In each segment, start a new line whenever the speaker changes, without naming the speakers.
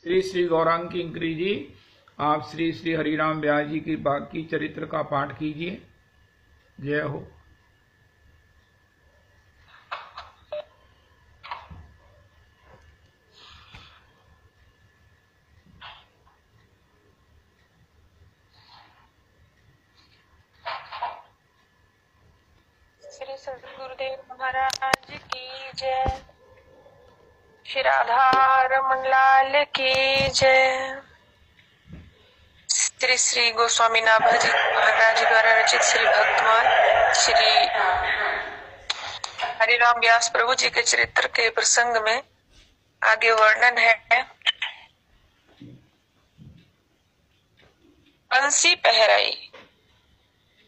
श्री श्री गौरांग किंकरी जी, आप श्री श्री हरिराम व्यास जी की बाकी चरित्र का पाठ कीजिए। जय हो।
श्री सद्गुरुदेव महाराज की जय। श्री राधारमण लाल की जय। श्री श्री गोस्वामीनाथ जी महाराज द्वारा रचित श्री भक्तमाल श्री हरिराम व्यास प्रभु जी के चरित्र के प्रसंग में आगे वर्णन है। बंसी पहराई।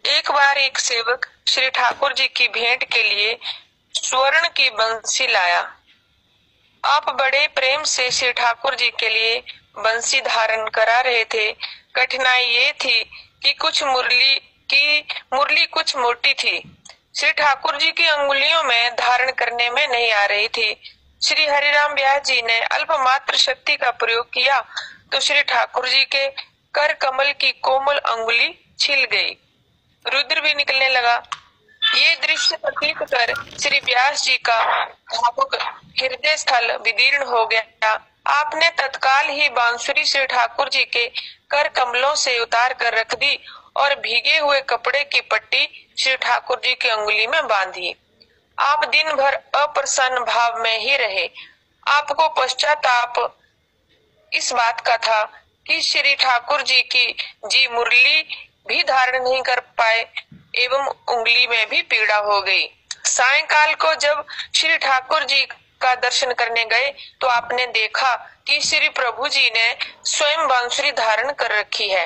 एक बार एक सेवक श्री ठाकुर जी की भेंट के लिए स्वर्ण की बंसी लाया। आप बड़े प्रेम से श्री ठाकुर जी के लिए बंसी धारण करा रहे थे। कठिनाई ये थी कि मुरली कुछ मोटी थी, श्री ठाकुर जी की अंगुलियों में धारण करने में नहीं आ रही थी। श्री हरिराम व्यास जी ने अल्प मात्र शक्ति का प्रयोग किया तो श्री ठाकुर जी के कर कमल की कोमल अंगुली छिल गई, रुद्र भी निकलने लगा। ये दृश्य प्रतीत कर श्री व्यास जी का भावुक हृदय स्थल विदीर्ण हो गया। आपने तत्काल ही बांसुरी श्री ठाकुर जी के कर कमलों से उतार कर रख दी और भीगे हुए कपड़े की पट्टी श्री ठाकुर जी की अंगुली में बांधी। आप दिन भर अप्रसन्न भाव में ही रहे। आपको पश्चाताप इस बात का था कि श्री ठाकुर जी की मुरली भी धारण नहीं कर पाए एवं उंगली में भी पीड़ा हो गई। सायंकाल को जब श्री ठाकुर जी का दर्शन करने गए तो आपने देखा कि श्री प्रभु जी ने स्वयं बांसुरी धारण कर रखी है।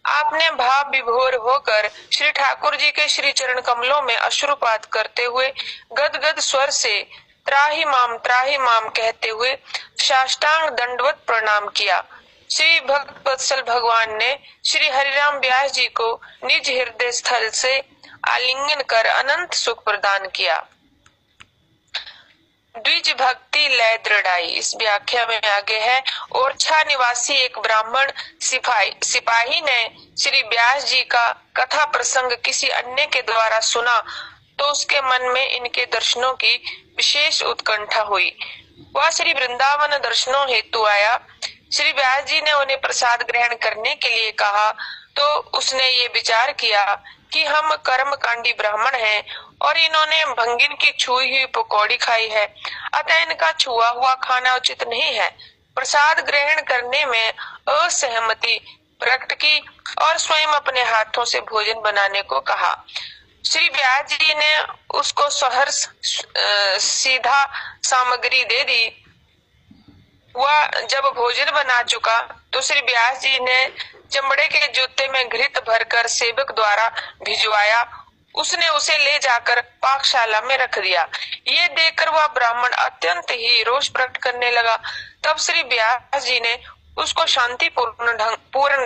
आपने भाव विभोर होकर श्री ठाकुर जी के श्री चरण कमलों में अश्रुपात करते हुए गदगद स्वर से त्राहि माम कहते हुए साष्टांग दंडवत प्रणाम किया। श्री भक्त वत्सल भगवान ने श्री हरिराम व्यास जी को निज हृदय स्थल से आलिंगन कर अनंत सुख प्रदान किया। द्विज भक्ति लय दृढ़ाई। इस व्याख्या में आगे है। ओरछा निवासी एक ब्राह्मण सिपाही ने श्री व्यास जी का कथा प्रसंग किसी अन्य के द्वारा सुना तो उसके मन में इनके दर्शनों की विशेष उत्कंठा हुई। वह श्री वृंदावन दर्शनों हेतु आया। श्री व्यास जी ने उन्हें प्रसाद ग्रहण करने के लिए कहा तो उसने ये विचार किया कि हम कर्मकांडी ब्राह्मण हैं और इन्होंने भंगिन की छुई हुई पकौड़ी खाई है, अतः इनका छुआ हुआ खाना उचित नहीं है। प्रसाद ग्रहण करने में असहमति प्रकट की और स्वयं अपने हाथों से भोजन बनाने को कहा। श्री व्यास जी ने उसको सहर्ष सीधा सामग्री दे दी। वह जब भोजन बना चुका तो श्री व्यास जी ने चमड़े के जूते में घृत भरकर सेवक द्वारा भिजवाया। उसने उसे ले जाकर पाकशाला में रख दिया। ये देखकर वह ब्राह्मण अत्यंत ही रोष प्रकट करने लगा। तब श्री व्यास जी ने उसको शांतिपूर्ण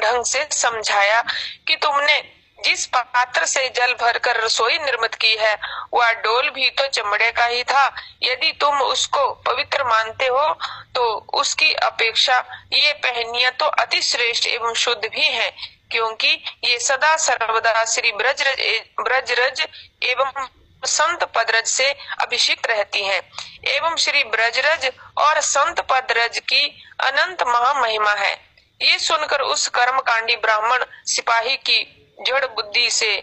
ढंग से समझाया कि तुमने जिस पात्र से जल भरकर रसोई निर्मित की है वह डोल भी तो चमड़े का ही था। यदि तुम उसको पवित्र मानते हो तो उसकी अपेक्षा ये पहनिया तो अति श्रेष्ठ एवं शुद्ध भी है, क्योंकि ये सदा सर्वदा श्री ब्रजरज एवं संत पदरज से अभिषिक्त रहती हैं एवं श्री ब्रजरज और संत पदरज की अनंत महामहिमा है। ये सुनकर उस कर्मकांडी ब्राह्मण सिपाही की जड़ बुद्धि से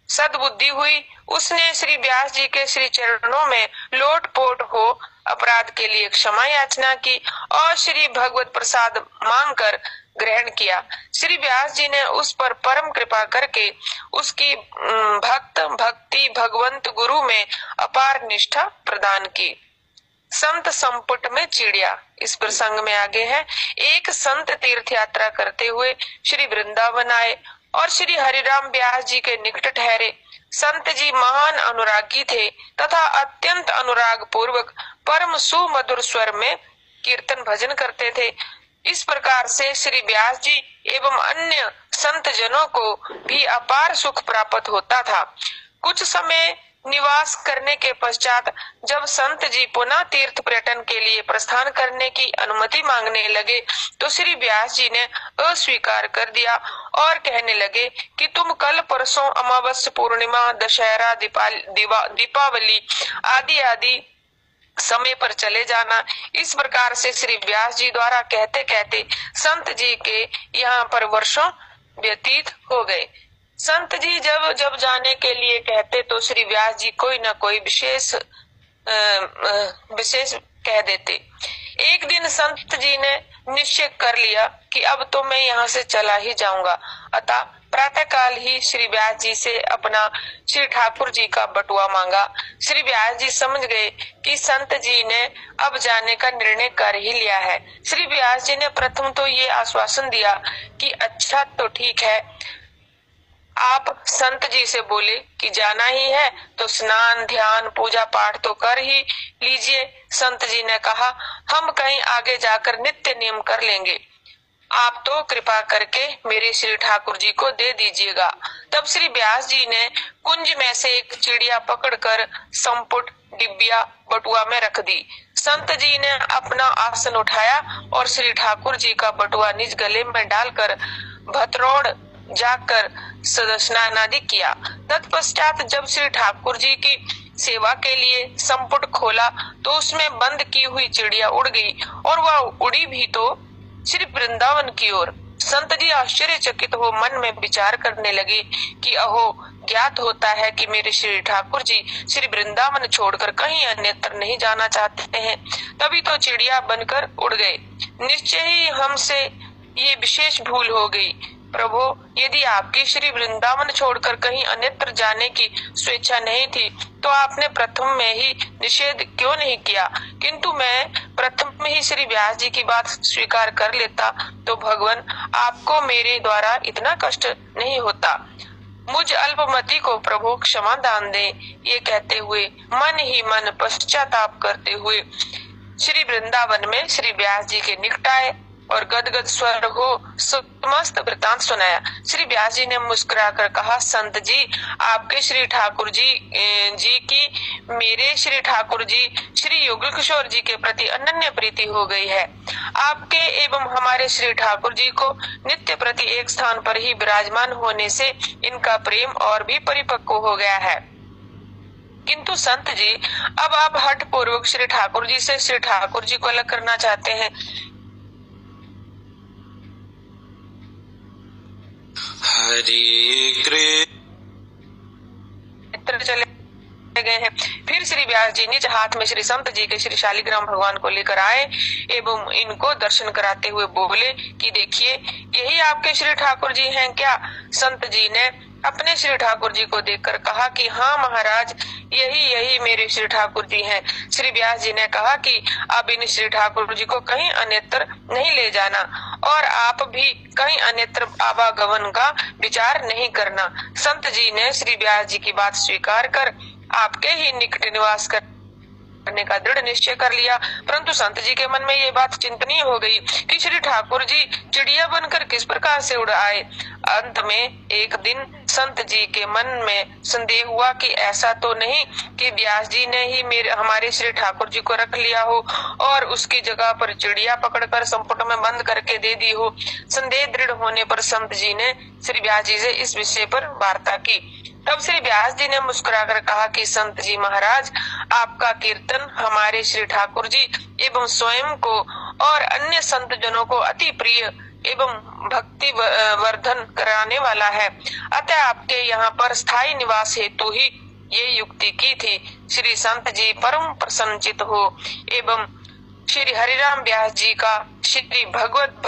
सद्बुद्धि हुई। उसने श्री व्यास जी के श्री चरणों में लोटपोट हो अपराध के लिए क्षमा याचना की और श्री भगवत प्रसाद मांगकर ग्रहण किया। श्री व्यास जी ने उस पर परम कृपा करके उसकी भक्ति भगवंत गुरु में अपार निष्ठा प्रदान की। संत संपुट में चिड़िया। इस प्रसंग में आगे है। एक संत तीर्थ यात्रा करते हुए श्री वृंदावन आए और श्री हरिराम व्यास जी के निकट ठहरे। संत जी महान अनुरागी थे तथा अत्यंत अनुराग पूर्वक परम सुमधुर स्वर में कीर्तन भजन करते थे। इस प्रकार से श्री व्यास जी एवं अन्य संत जनों को भी अपार सुख प्राप्त होता था। कुछ समय निवास करने के पश्चात जब संत जी पुनः तीर्थ पर्यटन के लिए प्रस्थान करने की अनुमति मांगने लगे तो श्री व्यास जी ने अस्वीकार कर दिया और कहने लगे कि तुम कल परसों अमावस्या, पूर्णिमा, दशहरा, दीपावली आदि आदि समय पर चले जाना। इस प्रकार से श्री व्यास जी द्वारा कहते कहते संत जी के यहाँ पर वर्षों व्यतीत हो गए। संत जी जब जाने के लिए कहते तो श्री व्यास जी कोई न कोई विशेष कह देते। एक दिन संत जी ने निश्चय कर लिया कि अब तो मैं यहाँ से चला ही जाऊंगा। अतः प्रातः काल ही श्री व्यास जी से अपना श्री ठाकुर जी का बटुआ मांगा। श्री व्यास जी समझ गए कि संत जी ने अब जाने का निर्णय कर ही लिया है। श्री व्यास जी ने प्रथम तो ये आश्वासन दिया कि अच्छा तो ठीक है, आप संत जी से बोले कि जाना ही है तो स्नान, ध्यान, पूजा पाठ तो कर ही लीजिए। संत जी ने कहा, हम कहीं आगे जाकर नित्य नियम कर लेंगे, आप तो कृपा करके मेरे श्री ठाकुर जी को दे दीजिएगा। तब श्री व्यास जी ने कुंज में से एक चिड़िया पकड़कर संपुट, डिब्बिया बटुआ में रख दी। संत जी ने अपना आसन उठाया और श्री ठाकुर जी का बटुआ निज गले में डालकर भतरोड़ जाकर स्नान आदि किया। तत्पश्चात जब श्री ठाकुर जी की सेवा के लिए संपुट खोला तो उसमें बंद की हुई चिड़िया उड़ गई और वह उड़ी भी तो श्री वृंदावन की ओर। संत जी आश्चर्यचकित हो मन में विचार करने लगे कि अहो, ज्ञात होता है कि मेरे श्री ठाकुर जी श्री वृंदावन छोड़कर कहीं अन्यत्र नहीं जाना चाहते हैं, तभी तो चिड़िया बनकर उड़ गए। निश्चय ही हमसे ये विशेष भूल हो गई। प्रभु, यदि आपकी श्री वृंदावन छोड़कर कहीं अन्यत्र जाने की स्वेच्छा नहीं थी तो आपने प्रथम में ही निषेध क्यों नहीं किया? किंतु मैं प्रथम में ही श्री व्यास जी की बात स्वीकार कर लेता तो भगवान आपको मेरे द्वारा इतना कष्ट नहीं होता। मुझ अल्पमति को प्रभु क्षमा दान दे। ये कहते हुए मन ही मन पश्चाताप करते हुए श्री वृंदावन में श्री व्यास जी के निकट आए और गदगद स्वर हो समस्त वृतांत सुनाया। श्री व्यास जी ने मुस्कुराकर कहा, संत जी, आपके श्री ठाकुर जी की मेरे श्री ठाकुर जी श्री युगल किशोर जी के प्रति अनन्य प्रीति हो गई है। आपके एवं हमारे श्री ठाकुर जी को नित्य प्रति एक स्थान पर ही विराजमान होने से इनका प्रेम और भी परिपक्व हो गया है। किंतु संत जी, अब आप हठ पूर्वक श्री ठाकुर जी से श्री ठाकुर जी को अलग करना चाहते हैं।
हरि
कृष्ण चले गए हैं। फिर श्री व्यास जी निज हाथ में श्री संत जी के श्री शालिग्राम भगवान को लेकर आए एवं इनको दर्शन कराते हुए बोले कि देखिए, यही आपके श्री ठाकुर जी हैं क्या? संत जी ने अपने श्री ठाकुर जी को देखकर कहा कि हाँ महाराज, यही मेरे श्री ठाकुर जी हैं। श्री व्यास जी ने कहा कि अब इन श्री ठाकुर जी को कहीं अन्यत्र नहीं ले जाना और आप भी कहीं अन्यत्र आवागमन का विचार नहीं करना। संत जी ने श्री व्यास जी की बात स्वीकार कर आपके ही निकट निवास करने का दृढ़ निश्चय कर लिया। परंतु संत जी के मन में ये बात चिंतनीय हो गई कि श्री ठाकुर जी चिड़िया बनकर किस प्रकार से उड़ आए। अंत में एक दिन संत जी के मन में संदेह हुआ कि ऐसा तो नहीं कि व्यास जी ने ही हमारे श्री ठाकुर जी को रख लिया हो और उसकी जगह पर चिड़िया पकड़कर संपुट में बंद करके दे दी हो। संदेह दृढ़ होने पर संत जी ने श्री व्यास जी से इस विषय पर वार्ता की। तब श्री व्यास जी ने मुस्कुराकर कहा कि संत जी महाराज, आपका कीर्तन हमारे श्री ठाकुर जी एवं स्वयं को और अन्य संत जनों को अति प्रिय एवं भक्ति वर्धन कराने वाला है। अतः आपके यहाँ पर स्थायी निवास हेतु ही ये युक्ति की थी। श्री संत जी परम प्रसन्नचित हो एवं श्री हरिराम व्यास जी का श्री भगवत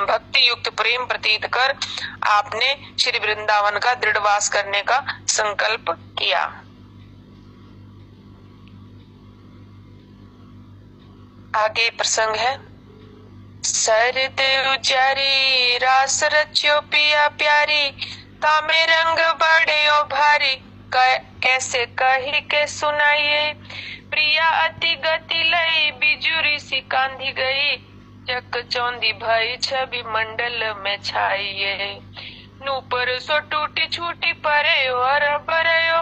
भक्ति युक्त प्रेम प्रतीत कर आपने श्री वृंदावन का दृढ़वास करने का संकल्प किया। आगे प्रसंग है। सरद उचारी रास रच्यो पिया प्यारी, तामे रंग बड़े ओ भारी, कैसे कही के सुनाइए। प्रिया अति गति लई, बिजुरी सी कांधी गई, चक चौंधी भई छवि मंडल में छाइए। नूपर सो टूटी छूटी परे और बरयो,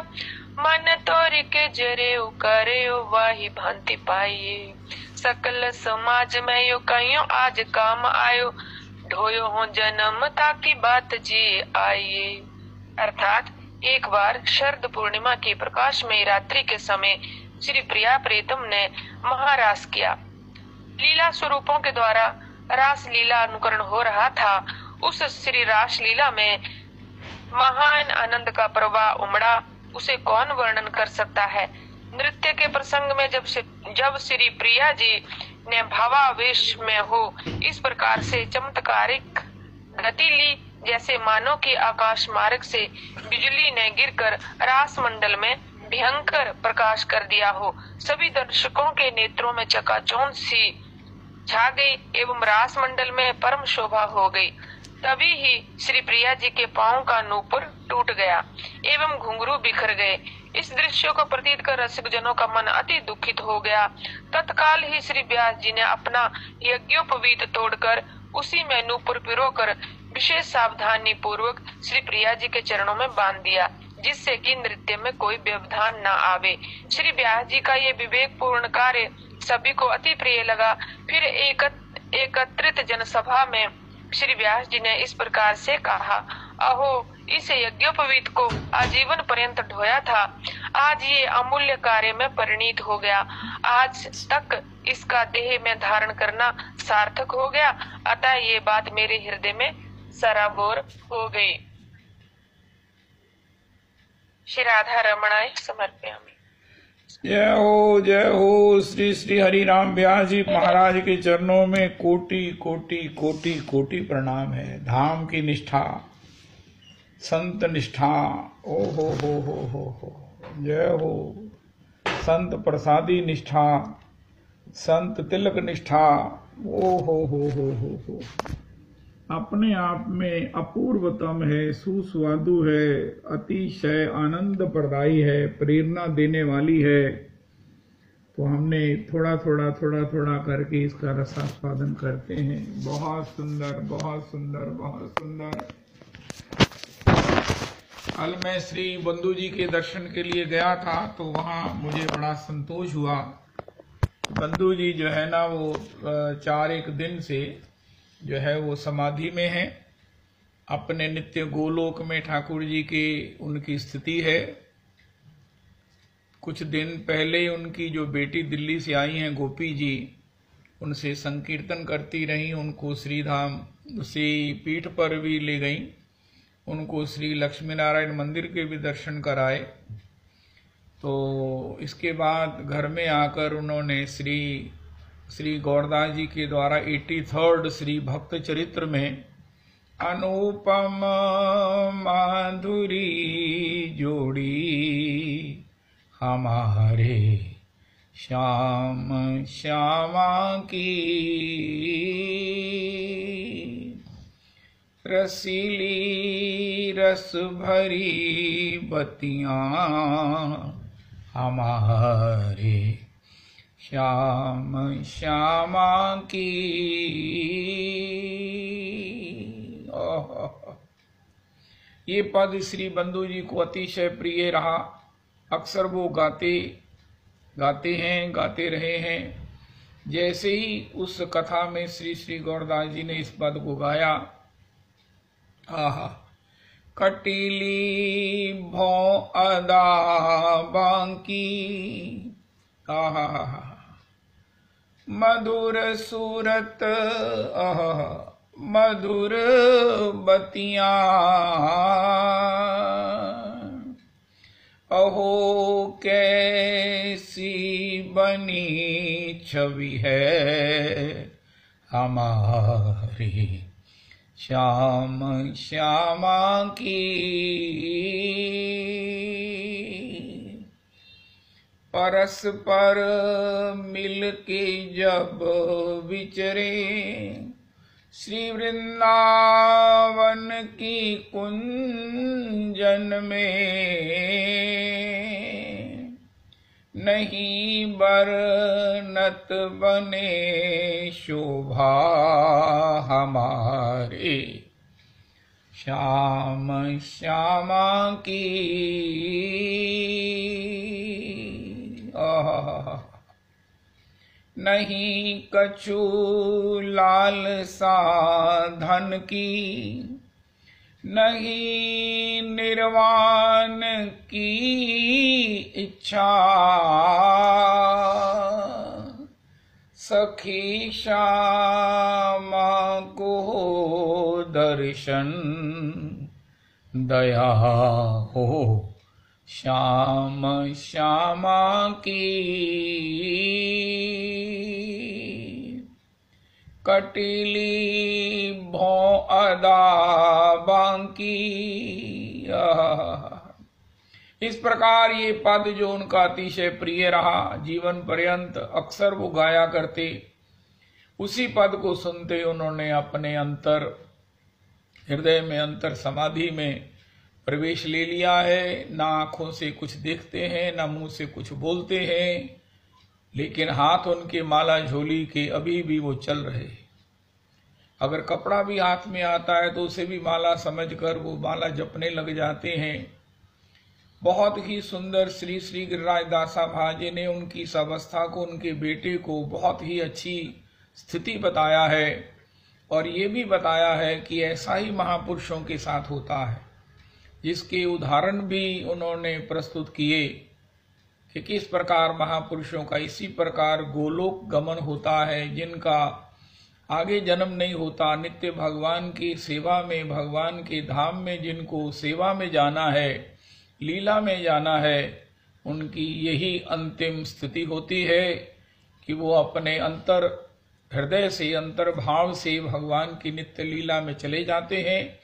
मन तोरी के जरे करे वाही भांति पाइये। सकल समाज में यो कहियो आज काम आयो, ढोयो हो जन्म ताकि बात जी आइए। अर्थात एक बार शरद पूर्णिमा की प्रकाशमयी रात्रि के समय श्री प्रिया प्रीतम ने महारास किया। लीला स्वरूपों के द्वारा रास लीला अनुकरण हो रहा था। उस श्री रास लीला में महान आनंद का प्रवाह उमड़ा, उसे कौन वर्णन कर सकता है। नृत्य के प्रसंग में जब श्री प्रिया जी ने भावावेश में हो इस प्रकार से चमत्कारिक गति ली, जैसे मानो कि आकाश मार्ग से बिजली ने गिरकर रास मंडल में भयंकर प्रकाश कर दिया हो। सभी दर्शकों के नेत्रों में चकाचौंध सी छा गई एवं रास मंडल में परम शोभा हो गई। तभी ही श्री प्रिया जी के पांव का नूपुर टूट गया एवं घुंघरू बिखर गए। इस दृश्य को प्रतीत कर रसिक जनों का मन अति दुखित हो गया। तत्काल ही श्री व्यास जी ने अपना यज्ञोपवीत तोड़कर उसी में नूपुर पिरोकर विशेष सावधानी पूर्वक श्री प्रिया जी के चरणों में बांध दिया, जिससे कि नृत्य में कोई व्यवधान न आवे। श्री व्यास जी का ये विवेक पूर्ण कार्य सभी को अति प्रिय लगा। फिर एकत्रित जनसभा में श्री व्यास जी ने इस प्रकार से कहा, अहो इस यज्ञोपवीत को आजीवन पर्यंत ढोया था, आज ये अमूल्य कार्य में परिणीत हो गया। आज तक इसका देह में धारण करना सार्थक हो गया, अतः ये बात मेरे हृदय में सराबोर हो गई। श्री राधा रमणाय समर्पयामि।
जय हो श्री श्री हरिराम व्यास जी महाराज के चरणों में कोटि कोटि कोटि कोटि प्रणाम है। धाम की निष्ठा, संत निष्ठा, ओ हो, जय हो। संत प्रसादी निष्ठा, संत तिलक निष्ठा, ओ हो। अपने आप में अपूर्वतम है, सुस्वादु है, अतिशय आनंद प्रदायी है, प्रेरणा देने वाली है। तो हमने थोड़ा थोड़ा करके इसका रसास्वादन करते हैं। बहुत सुंदर, बहुत सुंदर, बहुत सुंदर। कल मैं श्री बंधु जी के दर्शन के लिए गया था, तो वहाँ मुझे बड़ा संतोष हुआ। बंधु जी जो है ना, वो 4-1 दिन से जो है वो समाधि में है। अपने नित्य गोलोक में ठाकुर जी के उनकी स्थिति है। कुछ दिन पहले उनकी जो बेटी दिल्ली से आई हैं गोपी जी, उनसे संकीर्तन करती रही। उनको श्रीधाम से पीठ पर भी ले गई, उनको श्री लक्ष्मी नारायण मंदिर के भी दर्शन कराए। तो इसके बाद घर में आकर उन्होंने श्री गौरदास जी के द्वारा 83rd श्री भक्त चरित्र में अनुपम माधुरी जोड़ी हमारे श्याम श्यामा की, रसीली रस भरी बतियां हमारे श्याम श्यामा की। ये पद श्री बंधु जी को अतिशय प्रिय रहा। अक्सर वो गाते रहे हैं। जैसे ही उस कथा में श्री गौरदास जी ने इस पद को गाया, कटीली भौ अदा बांकी, मधुर सूरत मधुर बतियां, अहो कैसी बनी छवि है हमारी श्याम श्यामा की। परस्पर मिल के जब विचरे श्री वृंदावन की कुंजन में, नहीं बरनत बने शोभा हमारे श्याम श्यामा की। नहीं कछु लालसा धन की, नहीं निर्वाण की इच्छा, सखी श्यामा को दर्शन दया हो श्याम श्यामा की। कटिली भों अदा बांकी। इस प्रकार ये पद जो उनका अतिशय प्रिय रहा, जीवन पर्यंत अक्सर वो गाया करते, उसी पद को सुनते उन्होंने अपने अंतर हृदय में, अंतर समाधि में प्रवेश ले लिया है। ना आंखों से कुछ देखते हैं, ना मुंह से कुछ बोलते हैं, लेकिन हाथ उनके माला झोली के अभी भी वो चल रहे हैं। अगर कपड़ा भी हाथ में आता है तो उसे भी माला समझकर वो माला जपने लग जाते हैं। बहुत ही सुंदर श्री श्री गिरिराज दासा भाजी ने उनकी इस अवस्था को, उनके बेटे को बहुत ही अच्छी स्थिति बताया है, और ये भी बताया है कि ऐसा ही महापुरुषों के साथ होता है, जिसके उदाहरण भी उन्होंने प्रस्तुत किए कि किस प्रकार महापुरुषों का इसी प्रकार गोलोक गमन होता है, जिनका आगे जन्म नहीं होता, नित्य भगवान की सेवा में, भगवान के धाम में जिनको सेवा में जाना है, लीला में जाना है, उनकी यही अंतिम स्थिति होती है कि वो अपने अंतर हृदय से, अंतर भाव से भगवान की नित्य लीला में चले जाते हैं,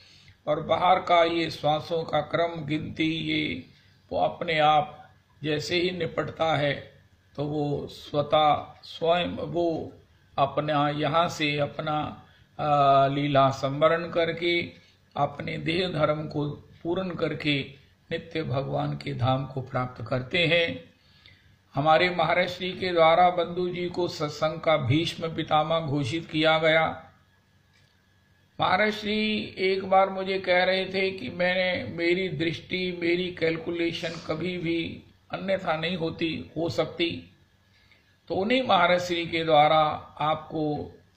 और बाहर का ये श्वासों का क्रम गिनती ये वो अपने आप जैसे ही निपटता है तो वो स्वतः स्वयं वो अपना यहाँ से अपना लीला संवरण करके अपने देह धर्म को पूर्ण करके नित्य भगवान के धाम को प्राप्त करते हैं। हमारे महाराज श्री के द्वारा बंधु जी को सत्संग का भीष्म पितामह घोषित किया गया। महाराज श्री एक बार मुझे कह रहे थे कि मेरी दृष्टि, मेरी कैलकुलेशन कभी भी अन्यथा नहीं हो सकती, तो उन्हीं महाराज श्री के द्वारा आपको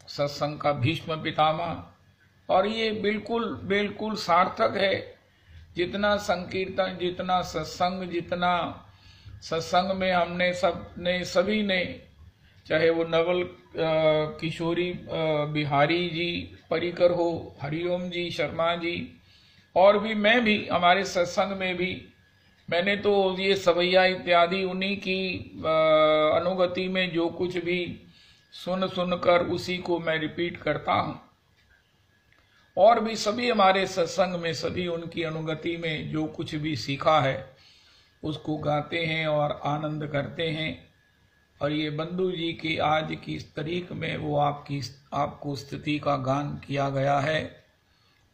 सत्संग का भीष्म पितामह, और ये बिल्कुल सार्थक है। जितना संकीर्तन, जितना सत्संग, जितना सत्संग में हमने सभी ने, चाहे वो नवल किशोरी बिहारी जी परिकर हो, हरिओम जी शर्मा जी, और भी मैं भी हमारे सत्संग में भी मैंने तो ये सवैया इत्यादि उन्हीं की अनुगति में जो कुछ भी सुनकर उसी को मैं रिपीट करता हूँ, और भी सभी हमारे सत्संग में सभी उनकी अनुगति में जो कुछ भी सीखा है उसको गाते हैं और आनंद करते हैं। और ये बंधु जी की आज की इस तारीख में वो आपको स्थिति का गान किया गया है,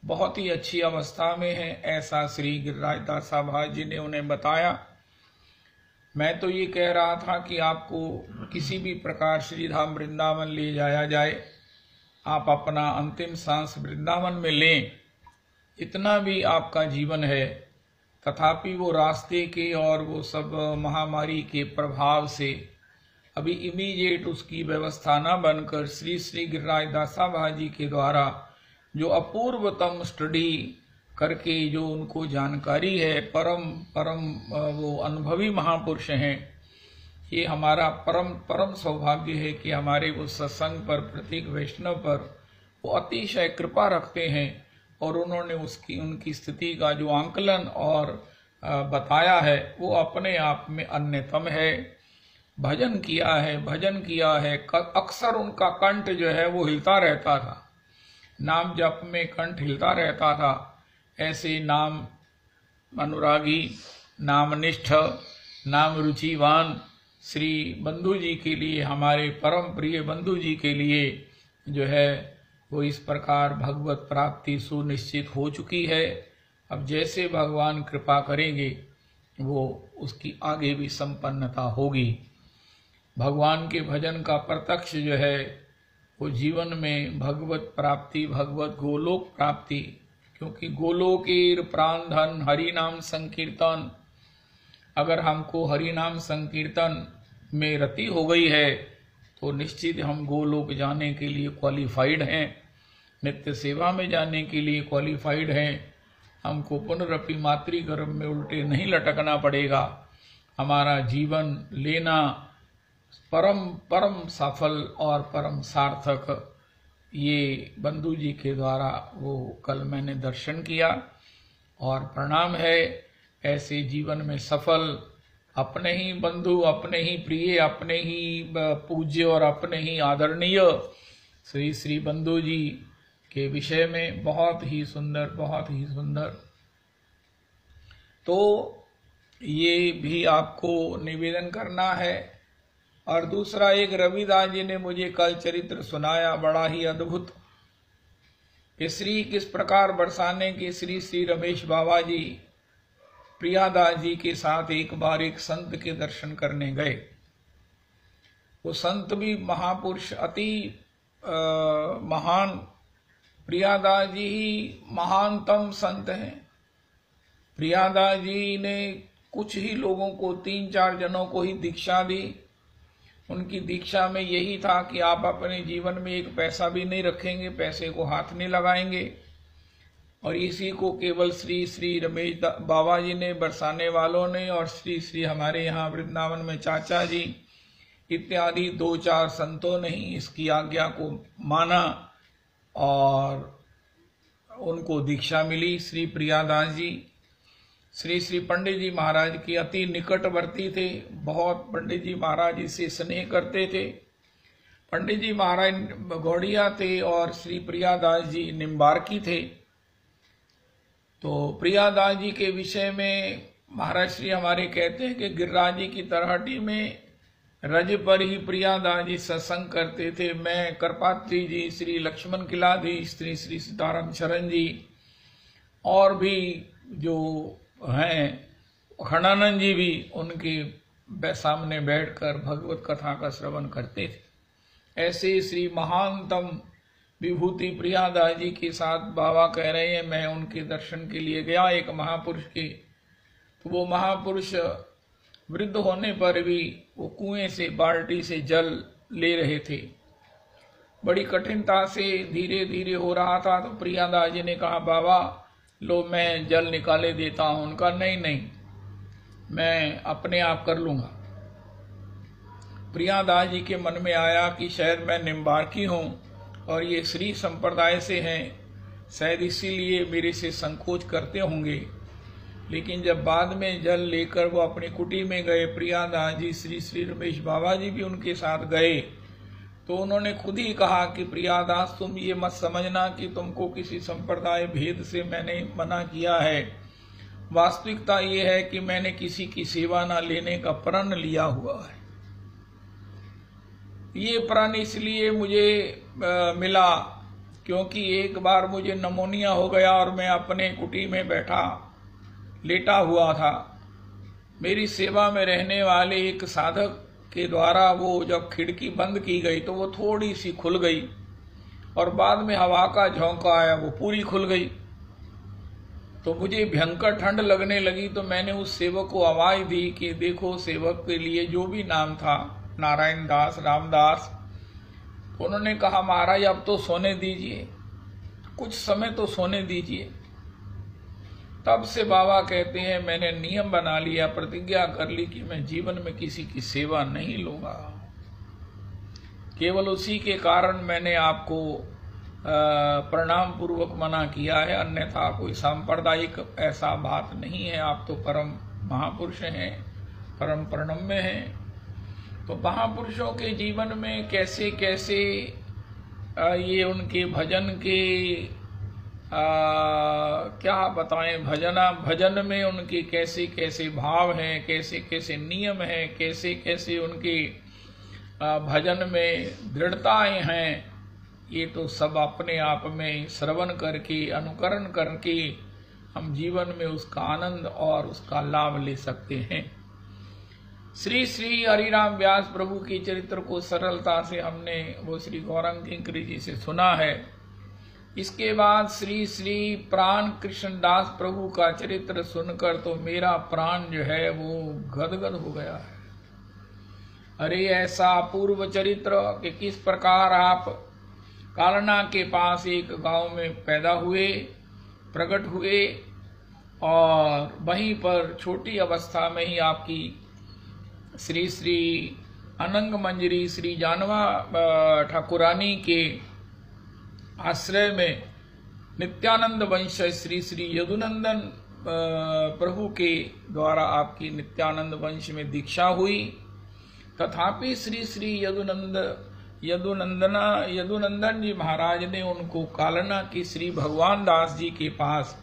बहुत ही अच्छी अवस्था में है, ऐसा श्री गिरिराज दासा भाजी ने उन्हें बताया। मैं तो ये कह रहा था कि आपको किसी भी प्रकार श्रीधाम वृंदावन ले जाया जाए, आप अपना अंतिम सांस वृंदावन में लें, इतना भी आपका जीवन है, तथापि वो रास्ते के और वो सब महामारी के प्रभाव से अभी इमीडिएट उसकी व्यवस्था न बनकर श्री श्री गिरिराज दासा भाजी के द्वारा जो अपूर्वतम स्टडी करके जो उनको जानकारी है, परम वो अनुभवी महापुरुष हैं। ये हमारा परम सौभाग्य है कि हमारे वो सत्संग पर, प्रत्येक वैष्णव पर वो अतिशय कृपा रखते हैं, और उन्होंने उनकी स्थिति का जो आंकलन और बताया है वो अपने आप में अन्यतम है। भजन किया है, अक्सर उनका कंठ जो है वो हिलता रहता था, नाम जप में कंठ हिलता रहता था। ऐसे नाम अनुरागी, नामनिष्ठ, नाम रुचिवान श्री बंधु जी के लिए, हमारे परम प्रिय बंधु जी के लिए जो है वो इस प्रकार भगवत प्राप्ति सुनिश्चित हो चुकी है। अब जैसे भगवान कृपा करेंगे वो उसकी आगे भी संपन्नता होगी। भगवान के भजन का प्रत्यक्ष जो है वो जीवन में भगवत प्राप्ति, भगवत गोलोक प्राप्ति, क्योंकि गोलोकेर प्राणधन हरि नाम संकीर्तन, अगर हमको हरि नाम संकीर्तन में रति हो गई है तो निश्चित हम गोलोक जाने के लिए क्वालिफाइड हैं, नित्य सेवा में जाने के लिए क्वालिफाइड हैं। हमको पुनरपि मातृगर्भ में उल्टे नहीं लटकना पड़ेगा। हमारा जीवन लेना परम परम सफल और परम सार्थक, ये बंधु जी के द्वारा वो कल मैंने दर्शन किया और प्रणाम है। ऐसे जीवन में सफल अपने ही बंधु, अपने ही प्रिय, अपने ही पूज्य और अपने ही आदरणीय श्री श्री बंधु जी के विषय में बहुत ही सुंदर, बहुत ही सुंदर। तो ये भी आपको निवेदन करना है। और दूसरा, एक रविदास जी ने मुझे कल चरित्र सुनाया, बड़ा ही अद्भुत, कि श्री किस प्रकार बरसाने के श्री श्री रमेश बाबा जी प्रियादास जी के साथ एक बार एक संत के दर्शन करने गए। वो संत भी महापुरुष, अति महान, प्रियादास जी ही महानतम संत हैं। प्रियादास जी ने कुछ ही लोगों को, 3-4 जनों को ही दीक्षा दी। उनकी दीक्षा में यही था कि आप अपने जीवन में एक पैसा भी नहीं रखेंगे, पैसे को हाथ नहीं लगाएंगे। और इसी को केवल श्री श्री रमेश बाबा जी ने, बरसाने वालों ने, और श्री श्री हमारे यहाँ वृंदावन में चाचा जी इत्यादि 2-4 संतों ने ही इसकी आज्ञा को माना और उनको दीक्षा मिली। श्री प्रियादास जी श्री श्री पंडित जी महाराज की अति निकटवर्ती थे, बहुत पंडित जी महाराज जी से स्नेह करते थे। पंडित जी महाराज गौड़िया थे और श्री प्रियादास जी निम्बारकी थे। तो प्रियादास जी के विषय में महाराज श्री हमारे कहते हैं कि गिरिराज जी की तरहटी में रज पर ही प्रियादास जी सत्संग करते थे। मैं, करपात्री जी, श्री लक्ष्मण किलाधीश, श्री श्री सीताराम शरण जी और भी जो हैं, खंडानंद जी भी उनके सामने बैठकर भगवत कथा का श्रवण करते थे। ऐसे श्री महानतम विभूति प्रियादास जी के साथ बाबा कह रहे हैं, मैं उनके दर्शन के लिए गया एक महापुरुष के। तो वो महापुरुष वृद्ध होने पर भी वो कुएं से बाल्टी से जल ले रहे थे। बड़ी कठिनता से धीरे धीरे हो रहा था। तो प्रियादास जी ने कहा, बाबा लो मैं जल निकाले देता हूं। उनका नहीं नहीं, मैं अपने आप कर लूंगा। प्रियादास जी के मन में आया कि शायद मैं निम्बारकी हूं और ये श्री संप्रदाय से हैं, शायद इसीलिए मेरे से संकोच करते होंगे। लेकिन जब बाद में जल लेकर वो अपनी कुटी में गए, प्रियादास जी, श्री श्री रमेश बाबा जी भी उनके साथ गए, तो उन्होंने खुद ही कहा कि प्रियादास तुम ये मत समझना कि तुमको किसी संप्रदाय भेद से मैंने मना किया है। वास्तविकता ये है कि मैंने किसी की सेवा ना लेने का प्रण लिया हुआ है। ये प्रण इसलिए मुझे मिला क्योंकि एक बार मुझे नमोनिया हो गया और मैं अपने कुटी में बैठा लेटा हुआ था। मेरी सेवा में रहने वाले एक साधक के द्वारा वो जब खिड़की बंद की गई तो वो थोड़ी सी खुल गई और बाद में हवा का झोंका आया, वो पूरी खुल गई। तो मुझे भयंकर ठंड लगने लगी। तो मैंने उस सेवक को आवाज दी कि देखो, सेवक के लिए जो भी नाम था, नारायण दास, रामदास। तो उन्होंने कहा, महाराज अब तो सोने दीजिए, कुछ समय तो सोने दीजिए। तब से बाबा कहते हैं मैंने नियम बना लिया, प्रतिज्ञा कर ली कि मैं जीवन में किसी की सेवा नहीं लूंगा। केवल उसी के कारण मैंने आपको प्रणाम पूर्वक मना किया है, अन्यथा कोई सांप्रदायिक ऐसा बात नहीं है। आप तो परम महापुरुष हैं, परम प्रणम्य हैं। तो महापुरुषों के जीवन में कैसे कैसे ये उनके भजन के क्या बताएं, भजन में उनके कैसे कैसे भाव हैं, कैसे कैसे नियम हैं, कैसे कैसे उनके भजन में दृढ़ताएं हैं। ये तो सब अपने आप में श्रवण करके, अनुकरण करके हम जीवन में उसका आनंद और उसका लाभ ले सकते हैं। श्री श्री हरिराम व्यास प्रभु के चरित्र को सरलता से हमने वो श्री गौरांग किंकरी जी से सुना है। इसके बाद श्री श्री प्राण कृष्णदास प्रभु का चरित्र सुनकर तो मेरा प्राण जो है वो गदगद हो गया है। अरे ऐसा पूर्व चरित्र कि किस प्रकार आप कालना के पास एक गांव में पैदा हुए, प्रकट हुए, और वहीं पर छोटी अवस्था में ही आपकी श्री श्री अनंग मंजरी श्री जानवा ठाकुरानी के आश्रय में नित्यानंद वंश श्री श्री यदुनंदन प्रभु के द्वारा आपकी नित्यानंद वंश में दीक्षा हुई। तथापि श्री श्री यदुनंदन जी महाराज ने उनको कालना की श्री भगवान दास जी के पास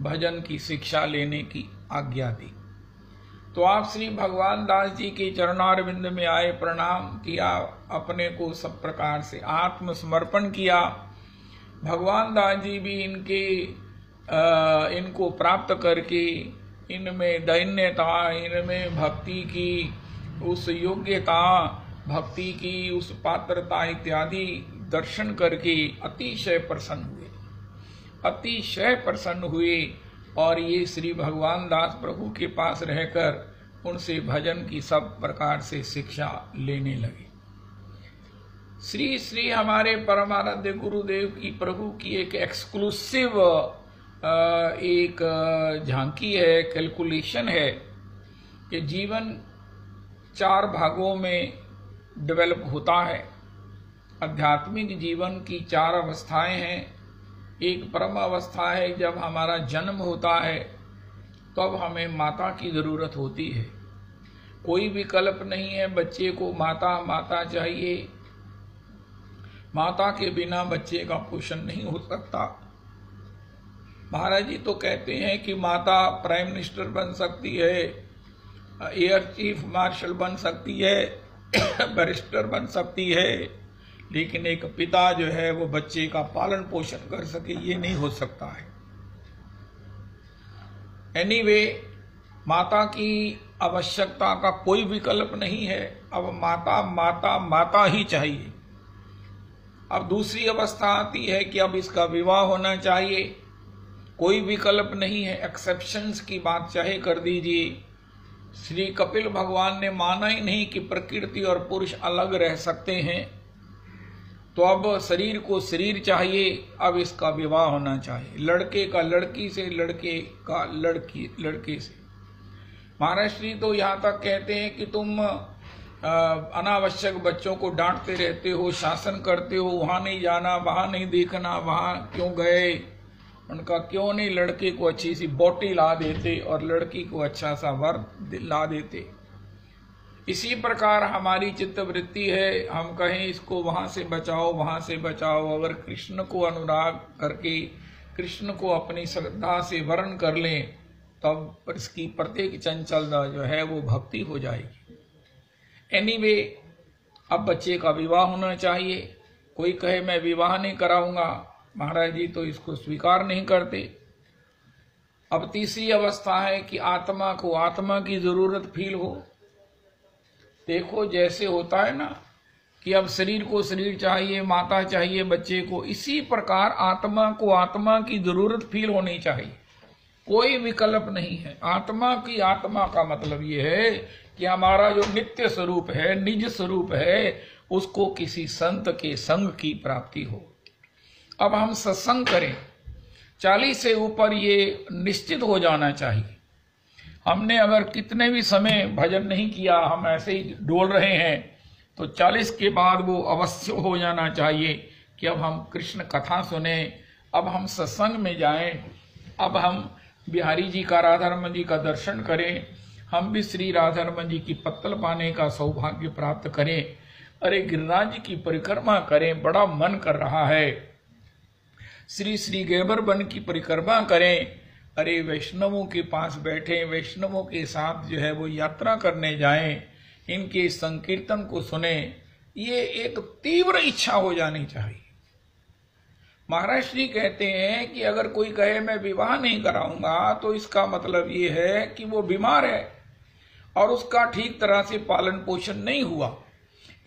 भजन की शिक्षा लेने की आज्ञा दी। तो आप श्री भगवान दास जी के चरणारविंद में आए, प्रणाम किया, अपने को सब प्रकार से आत्मसमर्पण किया। भगवान दास जी भी इनको प्राप्त करके इनमें दैन्यता, इनमें भक्ति की उस योग्यता, भक्ति की उस पात्रता इत्यादि दर्शन करके अतिशय प्रसन्न हुए और ये श्री भगवान दास प्रभु के पास रहकर उनसे भजन की सब प्रकार से शिक्षा लेने लगे। श्री श्री हमारे परमाराध्य गुरुदेव की प्रभु की एक एक्सक्लूसिव एक झांकी है, कैलकुलेशन है कि जीवन 4 भागों में डेवलप होता है। आध्यात्मिक जीवन की 4 अवस्थाएं हैं। एक परम अवस्था है, जब हमारा जन्म होता है तब हमें माता की जरूरत होती है। कोई विकल्प नहीं है, बच्चे को माता चाहिए। माता के बिना बच्चे का पोषण नहीं हो सकता। महाराज जी तो कहते हैं कि माता प्राइम मिनिस्टर बन सकती है, एयर चीफ मार्शल बन सकती है, बैरिस्टर बन सकती है, लेकिन एक पिता जो है वो बच्चे का पालन पोषण कर सके, ये नहीं हो सकता है। एनीवे, माता की आवश्यकता का कोई विकल्प नहीं है। अब माता ही चाहिए। अब दूसरी अवस्था आती है कि अब इसका विवाह होना चाहिए। कोई विकल्प नहीं है, एक्सेप्शंस की बात चाहे कर दीजिए। श्री कपिल भगवान ने माना ही नहीं कि प्रकृति और पुरुष अलग रह सकते हैं। तो अब शरीर को शरीर चाहिए, अब इसका विवाह होना चाहिए। लड़के का लड़की से, लड़के का लड़के से। महाराज श्री तो यहाँ तक कहते हैं कि तुम अनावश्यक बच्चों को डांटते रहते हो, शासन करते हो, वहां नहीं जाना, वहां नहीं देखना, वहां क्यों गए, उनका क्यों नहीं लड़के को अच्छी सी बोटी ला देते और लड़की को अच्छा सा वर ला देते। इसी प्रकार हमारी चित्तवृत्ति है, हम कहें इसको वहां से बचाओ, वहां से बचाओ। अगर कृष्ण को अनुराग करके कृष्ण को अपनी श्रद्धा से वर्ण कर लें, तब इसकी प्रत्येक चंचलता जो है वो भक्ति हो जाएगी। एनीवे, अब बच्चे का विवाह होना चाहिए। कोई कहे मैं विवाह नहीं कराऊंगा, महाराज जी तो इसको स्वीकार नहीं करते। अब तीसरी अवस्था है कि आत्मा को आत्मा की जरूरत फील हो। देखो, जैसे होता है ना कि अब शरीर को शरीर चाहिए, माता चाहिए बच्चे को, इसी प्रकार आत्मा को आत्मा की जरूरत फील होनी चाहिए। कोई विकल्प नहीं है। आत्मा की आत्मा का मतलब ये है कि हमारा जो नित्य स्वरूप है, निज स्वरूप है, उसको किसी संत के संग की प्राप्ति हो। अब हम सत्संग करें, 40 से ऊपर ये निश्चित हो जाना चाहिए। हमने अगर कितने भी समय भजन नहीं किया, हम ऐसे ही डोल रहे हैं, तो 40 के बाद वो अवश्य हो जाना चाहिए कि अब हम कृष्ण कथा सुने, अब हम सत्संग में जाएं, अब हम बिहारी जी का, राधारमन जी का दर्शन करें, हम भी श्री राधारमन जी की पत्तल पाने का सौभाग्य प्राप्त करें। अरे गिरिराज जी की परिक्रमा करें, बड़ा मन कर रहा है। श्री श्री गैबर वन की परिक्रमा करें। अरे वैष्णवों के पास बैठे, वैष्णवों के साथ जो है वो यात्रा करने जाएं, इनके संकीर्तन को सुने। ये एक तीव्र इच्छा हो जानी चाहिए। महाराज श्री कहते हैं कि अगर कोई कहे मैं विवाह नहीं कराऊंगा, तो इसका मतलब ये है कि वो बीमार है और उसका ठीक तरह से पालन पोषण नहीं हुआ।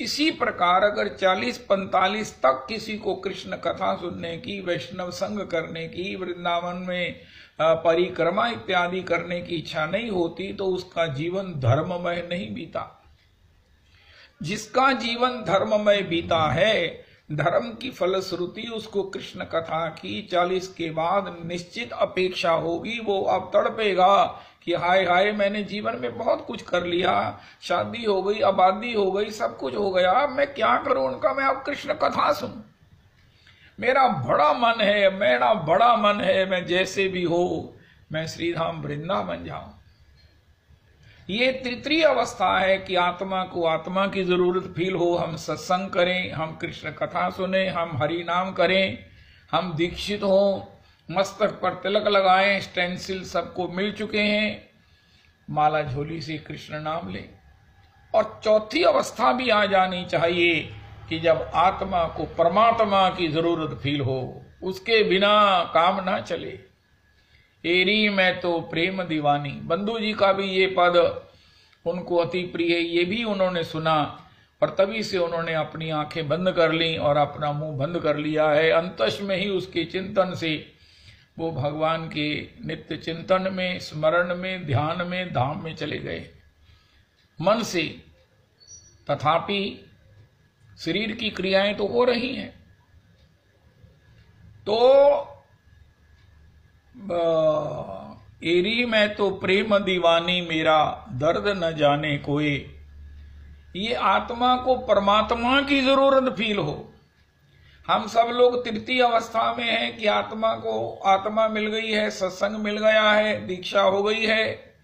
इसी प्रकार अगर 40-45 तक किसी को कृष्ण कथा सुनने की, वैष्णव संग करने की, वृंदावन में परिक्रमा इत्यादि करने की इच्छा नहीं होती, तो उसका जीवन धर्ममय नहीं बीता। जिसका जीवन धर्ममय बीता है, धर्म की फलश्रुति उसको कृष्ण कथा की 40 के बाद निश्चित अपेक्षा होगी। वो अब तड़पेगा कि हाय हाय, मैंने जीवन में बहुत कुछ कर लिया, शादी हो गई, आबादी हो गई, सब कुछ हो गया, अब मैं क्या करूं उनका, मैं अब कृष्ण कथा सुनूं। मेरा बड़ा मन है मैं जैसे भी हो मैं श्रीधाम वृंदावन जाऊं। ये तृतीय अवस्था है कि आत्मा को आत्मा की जरूरत फील हो, हम सत्संग करें, हम कृष्ण कथा सुने, हम हरि नाम करें, हम दीक्षित हो, मस्तक पर तिलक लगाएं, स्टेंसिल सबको मिल चुके हैं, माला झोली से कृष्ण नाम लें। और चौथी अवस्था भी आ जानी चाहिए कि जब आत्मा को परमात्मा की जरूरत फील हो, उसके बिना काम ना चले। एरी मैं तो प्रेम दीवानी, बंधु जी का भी ये पद उनको अति प्रिय है, ये भी उन्होंने सुना और तभी से उन्होंने अपनी आंखें बंद कर ली और अपना मुंह बंद कर लिया है। अंतस में ही उसके चिंतन से वो भगवान के नित्य चिंतन में, स्मरण में, ध्यान में, धाम में चले गए मन से। तथापि शरीर की क्रियाएं तो हो रही हैं। तो एरी मैं तो प्रेम दीवानी, मेरा दर्द न जाने कोई। ये आत्मा को परमात्मा की जरूरत फील हो। हम सब लोग तृतीय अवस्था में हैं कि आत्मा को आत्मा मिल गई है, सत्संग मिल गया है, दीक्षा हो गई है,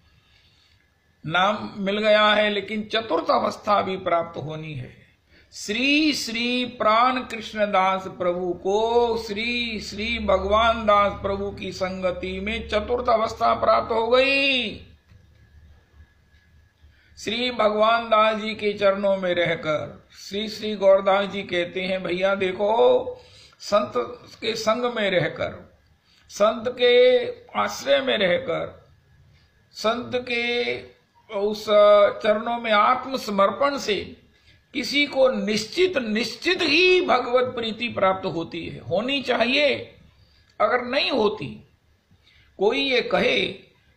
नाम मिल गया है, लेकिन चतुर्थ अवस्था भी प्राप्त होनी है। श्री श्री प्राण कृष्णदास प्रभु को, श्री श्री भगवान दास प्रभु की संगति में चतुर्थ अवस्था प्राप्त हो गई। श्री भगवान दास जी के चरणों में रहकर श्री श्री गौरदास जी कहते हैं, भैया देखो, संत के संग में रहकर, संत के आश्रय में रहकर, संत के उस चरणों में आत्मसमर्पण से किसी को निश्चित ही भगवत प्रीति प्राप्त होती है, होनी चाहिए। अगर नहीं होती, कोई ये कहे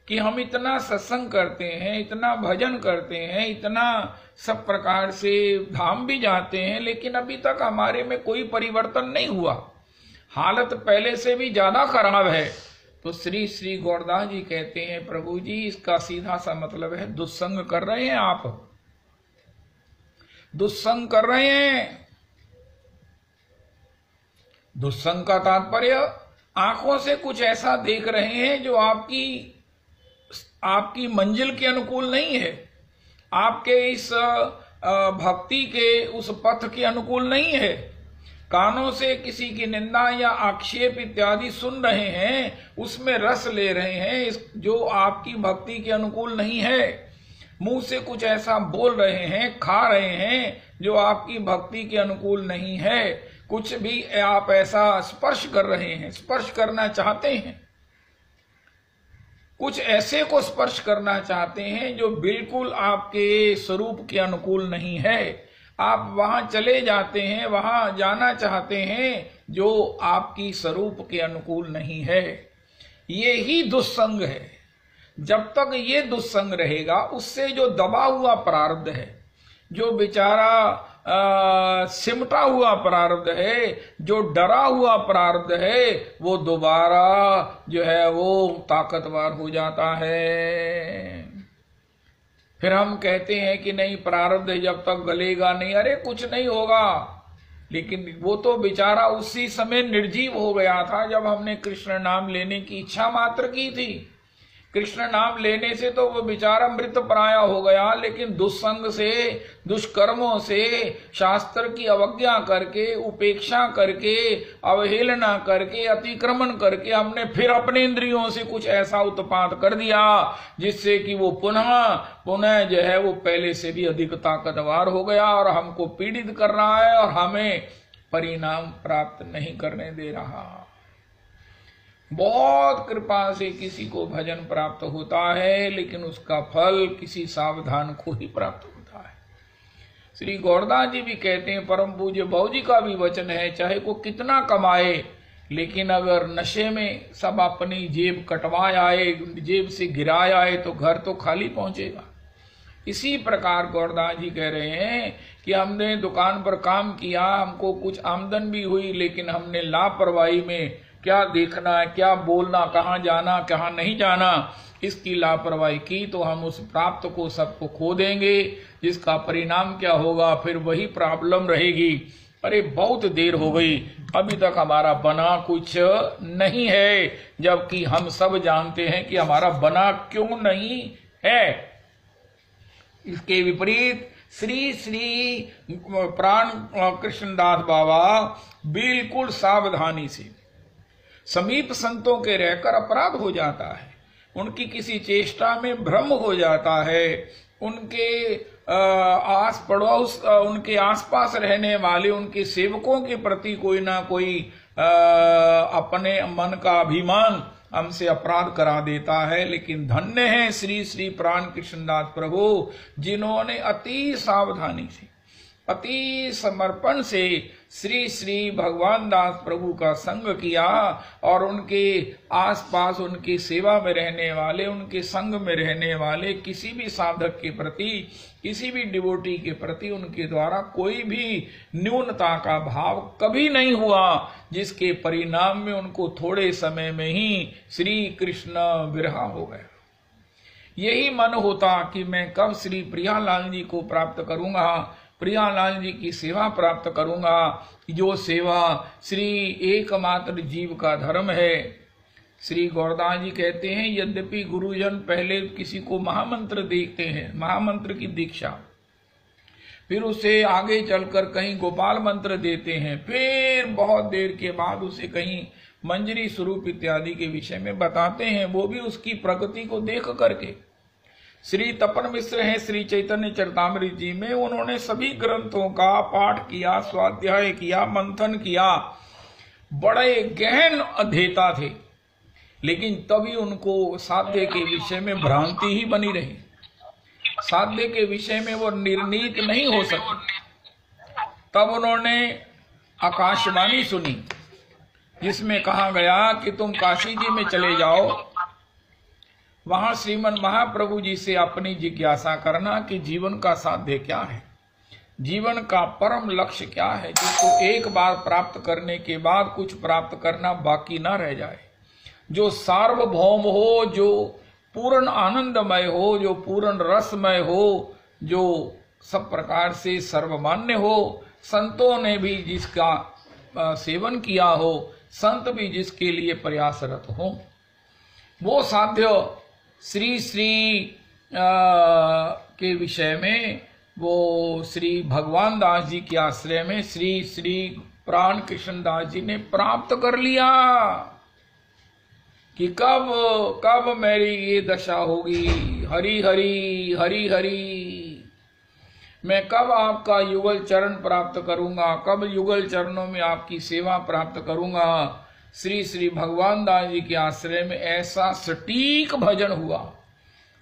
कि हम इतना सत्संग करते हैं, इतना भजन करते हैं, इतना सब प्रकार से धाम भी जाते हैं, लेकिन अभी तक हमारे में कोई परिवर्तन नहीं हुआ, हालत पहले से भी ज्यादा खराब है, तो श्री श्री गौरदास जी कहते हैं, प्रभु जी इसका सीधा सा मतलब है दुस्संग कर रहे हैं, आप दुस्संग कर रहे हैं। दुस्संग का तात्पर्य आंखों से कुछ ऐसा देख रहे हैं जो आपकी मंजिल के अनुकूल नहीं है, आपके इस भक्ति के उस पथ के अनुकूल नहीं है। कानों से किसी की निंदा या आक्षेप इत्यादि सुन रहे हैं, उसमें रस ले रहे हैं जो आपकी भक्ति के अनुकूल नहीं है। मुंह से कुछ ऐसा बोल रहे हैं, खा रहे हैं जो आपकी भक्ति के अनुकूल नहीं है। कुछ भी आप ऐसा स्पर्श कर रहे हैं, स्पर्श करना चाहते हैं, कुछ ऐसे को स्पर्श करना चाहते हैं जो बिल्कुल आपके स्वरूप के अनुकूल नहीं है। आप वहां चले जाते हैं, वहां जाना चाहते हैं जो आपकी स्वरूप के अनुकूल नहीं है। ये ही दुस्संग है। जब तक ये दुस्संग रहेगा, उससे जो दबा हुआ प्रारब्ध है, जो बेचारा सिमटा हुआ प्रारब्ध है, जो डरा हुआ प्रारब्ध है, वो दोबारा जो है वो ताकतवर हो जाता है। फिर हम कहते हैं कि नहीं, प्रारब्ध जब तक गलेगा नहीं, अरे कुछ नहीं होगा। लेकिन वो तो बेचारा उसी समय निर्जीव हो गया था जब हमने कृष्ण नाम लेने की इच्छा मात्र की थी। कृष्ण नाम लेने से तो वो बेचारा मृत प्राय हो गया, लेकिन दुस्संग से, दुष्कर्मों से, शास्त्र की अवज्ञा करके, उपेक्षा करके, अवहेलना करके, अतिक्रमण करके हमने फिर अपने इंद्रियों से कुछ ऐसा उत्पात कर दिया जिससे कि वो पुनः जो है वो पहले से भी अधिक ताकतवर हो गया और हमको पीड़ित कर रहा है और हमें परिणाम प्राप्त नहीं करने दे रहा। बहुत कृपा से किसी को भजन प्राप्त होता है, लेकिन उसका फल किसी सावधान को ही प्राप्त होता है। श्री गौरदास जी भी कहते हैं, परम पूज्य भाऊ जी का भी वचन है, चाहे को कितना कमाए, लेकिन अगर नशे में सब अपनी जेब कटवाए आए, जेब से गिराए आए, तो घर तो खाली पहुंचेगा। इसी प्रकार गौरदास जी कह रहे हैं कि हमने दुकान पर काम किया, हमको कुछ आमदन भी हुई, लेकिन हमने लापरवाही में क्या देखना है, क्या बोलना, कहाँ जाना, कहाँ नहीं जाना, इसकी लापरवाही की तो हम उस प्राप्त को सबको खो देंगे, जिसका परिणाम क्या होगा, फिर वही प्रॉब्लम रहेगी। अरे बहुत देर हो गई, अभी तक हमारा बना कुछ नहीं है, जबकि हम सब जानते हैं कि हमारा बना क्यों नहीं है। इसके विपरीत श्री श्री प्राण कृष्णदास बाबा बिल्कुल सावधानी से, समीप संतों के रहकर अपराध हो जाता है, उनकी किसी चेष्टा में भ्रम हो जाता है, उनके आस पड़ोस, उनके आसपास रहने वाले उनके सेवकों के प्रति कोई ना कोई अपने मन का अभिमान हमसे अपराध करा देता है। लेकिन धन्य है श्री श्री प्राण कृष्णदास प्रभु, जिन्होंने अति सावधानी से, अति समर्पण से श्री श्री भगवान दास प्रभु का संग किया और उनके आसपास, उनकी सेवा में रहने वाले, उनके संग में रहने वाले किसी भी साधक के प्रति, किसी भी डिवोटी के प्रति उनके द्वारा कोई भी न्यूनता का भाव कभी नहीं हुआ, जिसके परिणाम में उनको थोड़े समय में ही श्री कृष्ण विरहा हो गया। यही मन होता कि मैं कब श्री प्रियालाल जी को प्राप्त करूंगा, प्रियालाल जी की सेवा प्राप्त करूंगा, जो सेवा श्री एकमात्र जीव का धर्म है। श्री गौरदास जी कहते हैं, यद्यपि गुरुजन पहले किसी को महामंत्र देखते हैं, महामंत्र की दीक्षा, फिर उसे आगे चलकर कहीं गोपाल मंत्र देते हैं, फिर बहुत देर के बाद उसे कहीं मंजरी स्वरूप इत्यादि के विषय में बताते हैं, वो भी उसकी प्रगति को देख करके। श्री तपन मिश्र हैं श्री चैतन्य चरितामृत जी में, उन्होंने सभी ग्रंथों का पाठ किया, स्वाध्याय किया, मंथन किया, बड़े गहन अध्येता थे, लेकिन तभी उनको साध्य के विषय में भ्रांति ही बनी रही, साध्य के विषय में वो निर्णीत नहीं हो सके। तब उन्होंने आकाशवाणी सुनी, जिसमें कहा गया कि तुम काशी जी में चले जाओ, वहां श्रीमन महाप्रभु जी से अपनी जिज्ञासा करना कि जीवन का साध्य क्या है, जीवन का परम लक्ष्य क्या है, जिसको एक बार प्राप्त करने के बाद कुछ प्राप्त करना बाकी ना रह जाए, जो सार्वभौम हो, जो पूर्ण आनंदमय हो, जो पूर्ण रसमय हो, जो सब प्रकार से सर्वमान्य हो, संतों ने भी जिसका सेवन किया हो, संत भी जिसके लिए प्रयासरत हो, वो साध्य श्री श्री के विषय में वो श्री भगवान दास जी के आश्रय में श्री श्री प्राण कृष्णदास जी ने प्राप्त कर लिया कि कब कब मेरी ये दशा होगी, हरि हरि हरि हरि, मैं कब आपका युगल चरण प्राप्त करूंगा, कब युगल चरणों में आपकी सेवा प्राप्त करूंगा। श्री श्री भगवान दास जी के आश्रय में ऐसा सटीक भजन हुआ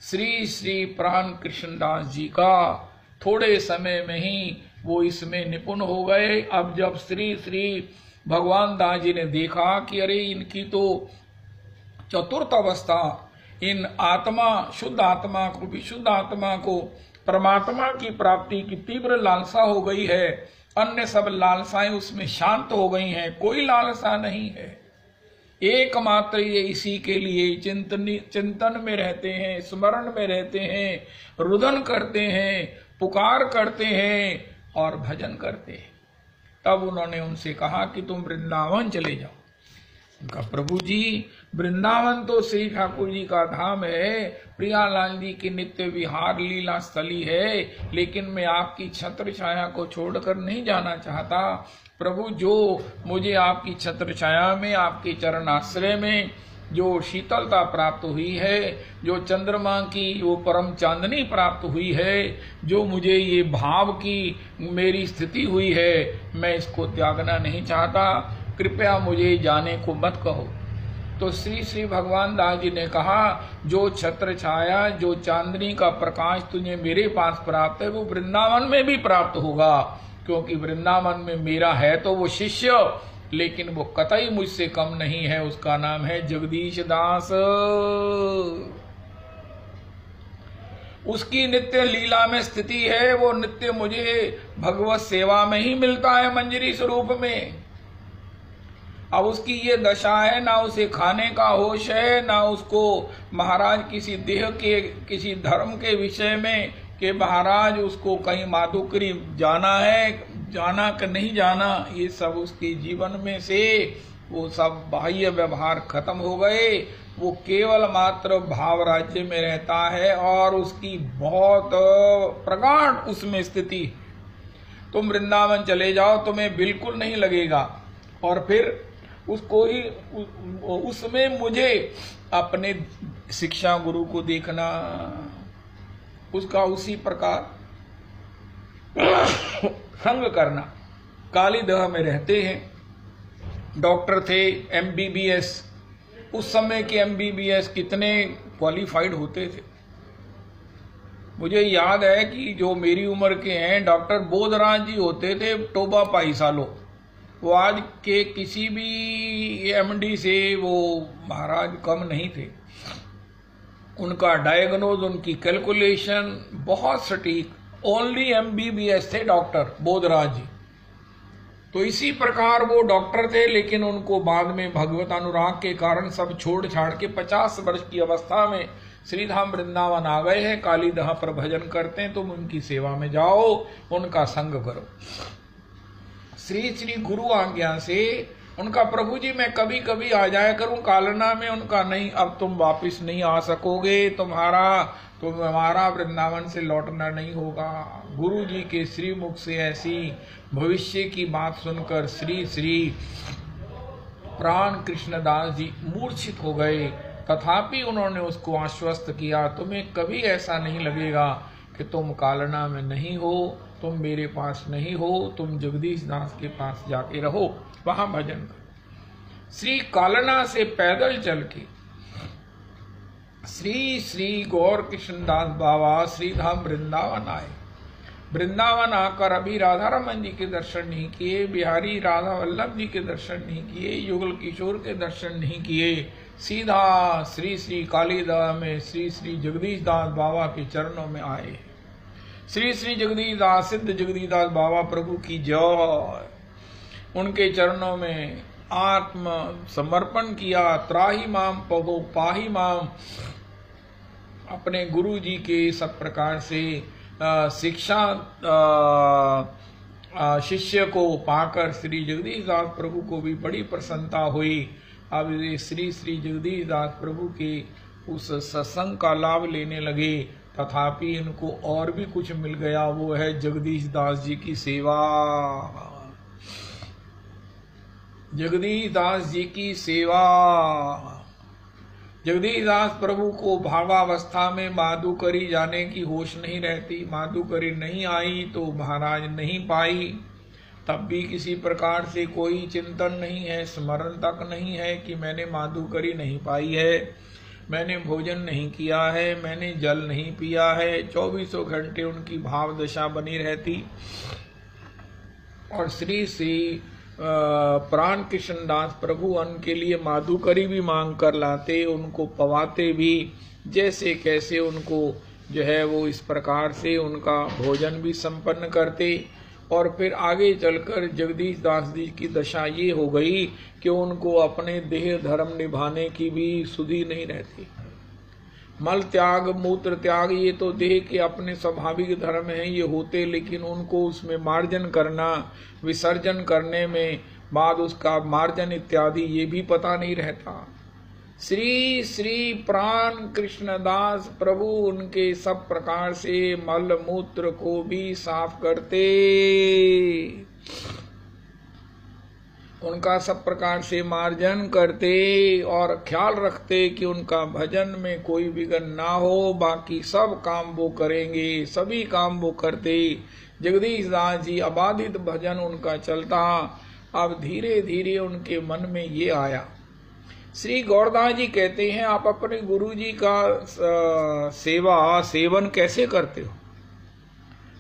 श्री श्री प्राण कृष्णदास जी का, थोड़े समय में ही वो इसमें निपुण हो गए। अब जब श्री श्री भगवान दास जी ने देखा कि अरे इनकी तो चतुर्थ अवस्था, इन आत्मा, शुद्ध आत्मा को, विशुद्ध आत्मा को परमात्मा की प्राप्ति की तीव्र लालसा हो गई है, अन्य सब लालसाएं उसमें शांत हो गई हैं, कोई लालसा नहीं है, एकमात्र ये इसी के लिए चिंतन में रहते हैं, स्मरण में रहते हैं, रुदन करते हैं, पुकार करते हैं और भजन करते हैं। तब उन्होंने उनसे कहा कि तुम वृंदावन चले जाओ। उनका प्रभु जी, वृंदावन तो श्री ठाकुर जी का धाम है, प्रियालाल जी की नित्य विहार लीला स्थली है, लेकिन मैं आपकी छत्र छाया को छोड़कर नहीं जाना चाहता। प्रभु, जो मुझे आपकी छत्र छाया में, आपके चरण आश्रय में जो शीतलता प्राप्त हुई है, जो चंद्रमा की वो परम चांदनी प्राप्त हुई है, जो मुझे ये भाव की मेरी स्थिति हुई है, मैं इसको त्यागना नहीं चाहता, कृपया मुझे जाने को मत कहो। तो श्री श्री भगवान दास जी ने कहा, जो छत्र छाया, जो चांदनी का प्रकाश तुझे मेरे पास प्राप्त है, वो वृंदावन में भी प्राप्त होगा, क्योंकि वृंदावन में मेरा है तो वो शिष्य, लेकिन वो कतई मुझसे कम नहीं है, उसका नाम है जगदीश दास। उसकी नित्य लीला में स्थिति है, वो नित्य मुझे भगवत सेवा में ही मिलता है मंजरी स्वरूप में। अब उसकी ये दशा है, ना उसे खाने का होश है, ना उसको महाराज किसी देह के किसी धर्म के विषय में कि महाराज उसको कहीं माधुकरी जाना है, जाना कि नहीं जाना, ये सब उसके जीवन में से वो सब बाह्य व्यवहार खत्म हो गए। वो केवल मात्र भाव राज्य में रहता है और उसकी बहुत प्रगाढ़ उसमें स्थिति। तुम वृंदावन चले जाओ, तुम्हें बिल्कुल नहीं लगेगा। और फिर उसको ही उसमें मुझे अपने शिक्षा गुरु को देखना, उसका उसी प्रकार संग करना। कालीदह में रहते हैं, डॉक्टर थे MBBS। उस समय के MBBS कितने क्वालिफाइड होते थे। मुझे याद है कि जो मेरी उम्र के हैं, डॉक्टर बोधराज जी होते थे टोबा पाईसालो। वो आज के किसी भी MD से वो महाराज कम नहीं थे। उनका डायग्नोज, उनकी कैलकुलेशन बहुत सटीक। ओनली MBBS थे डॉक्टर बोधराज जी। तो इसी प्रकार वो डॉक्टर थे, लेकिन उनको बाद में भगवत अनुराग के कारण सब छोड़ छाड़ के 50 वर्ष की अवस्था में श्रीधाम वृंदावन आ गए हैं। कालीदह पर भजन करते हैं, तुम उनकी सेवा में जाओ, उनका संग करो। श्री श्री गुरु आज्ञा से उनका प्रभु जी मैं कभी कभी आ जाया करूं कालना में, उनका नहीं, अब तुम वापिस नहीं आ सकोगे, तुम्हारा वृंदावन से लौटना नहीं होगा। गुरु जी के श्री मुख से ऐसी भविष्य की बात सुनकर श्री श्री प्राण कृष्णदास जी मूर्छित हो गए। तथापि उन्होंने उसको आश्वस्त किया, तुम्हें कभी ऐसा नहीं लगेगा कि तुम कालना में नहीं हो, तुम मेरे पास नहीं हो, तुम जगदीश दास के पास जाके रहो, वहां भजन करो। श्री कालना से पैदल चल के श्री श्री गौर कृष्णदास बाबा श्रीधाम वृंदावन आए। वृंदावन आकर अभी राधा रमन जी के दर्शन नहीं किए, बिहारी राधा वल्लभ जी के दर्शन नहीं किए, युगल किशोर के दर्शन नहीं किए, सीधा श्री श्री कालीदह में श्री श्री जगदीश दास बाबा के चरणों में आए। श्री श्री जगदीश दास, सिद्ध जगदीश दास बाबा प्रभु की जय। उनके चरणों में आत्म समर्पण किया। त्राही माम पवो पाही माम। अपने गुरु जी के सब प्रकार से शिक्षा शिष्य को पाकर श्री जगदीश दास प्रभु को भी बड़ी प्रसन्नता हुई। अब ये श्री श्री जगदीश दास प्रभु के उस सत्संग का लाभ लेने लगे। तथापि इनको और भी कुछ मिल गया, वो है जगदीश दास जी की सेवा। जगदीश दास जी की सेवा। जगदीश दास प्रभु को भावावस्था में माधुकरी जाने की होश नहीं रहती। माधुकरी नहीं आई तो महाराज नहीं पाई। तब भी किसी प्रकार से कोई चिंतन नहीं है, स्मरण तक नहीं है कि मैंने माधुकरी नहीं पाई है, मैंने भोजन नहीं किया है, मैंने जल नहीं पिया है। 24 घंटे उनकी भाव दशा बनी रहती। और श्री श्री प्राण कृष्णदास प्रभु उनके लिए माधुकरी भी मांग कर लाते, उनको पवाते भी, जैसे कैसे उनको जो है वो इस प्रकार से उनका भोजन भी संपन्न करते। और फिर आगे चलकर जगदीश दास जी की दशा ये हो गई कि उनको अपने देह धर्म निभाने की भी सुधि नहीं रहती। मल त्याग, मूत्र त्याग, ये तो देह के अपने स्वाभाविक धर्म हैं, ये होते, लेकिन उनको उसमें मार्जन करना, विसर्जन करने में बाद उसका मार्जन इत्यादि ये भी पता नहीं रहता। श्री श्री प्राण कृष्णदास प्रभु उनके सब प्रकार से मल मूत्र को भी साफ करते, उनका सब प्रकार से मार्जन करते और ख्याल रखते कि उनका भजन में कोई विघ्न ना हो। बाकी सब काम वो करेंगे, सभी काम वो करते। जगदीश दास जी अबाधित भजन उनका चलता। अब धीरे धीरे उनके मन में ये आया। श्री गौरदास जी कहते हैं, आप अपने गुरु जी का सेवन कैसे करते हो?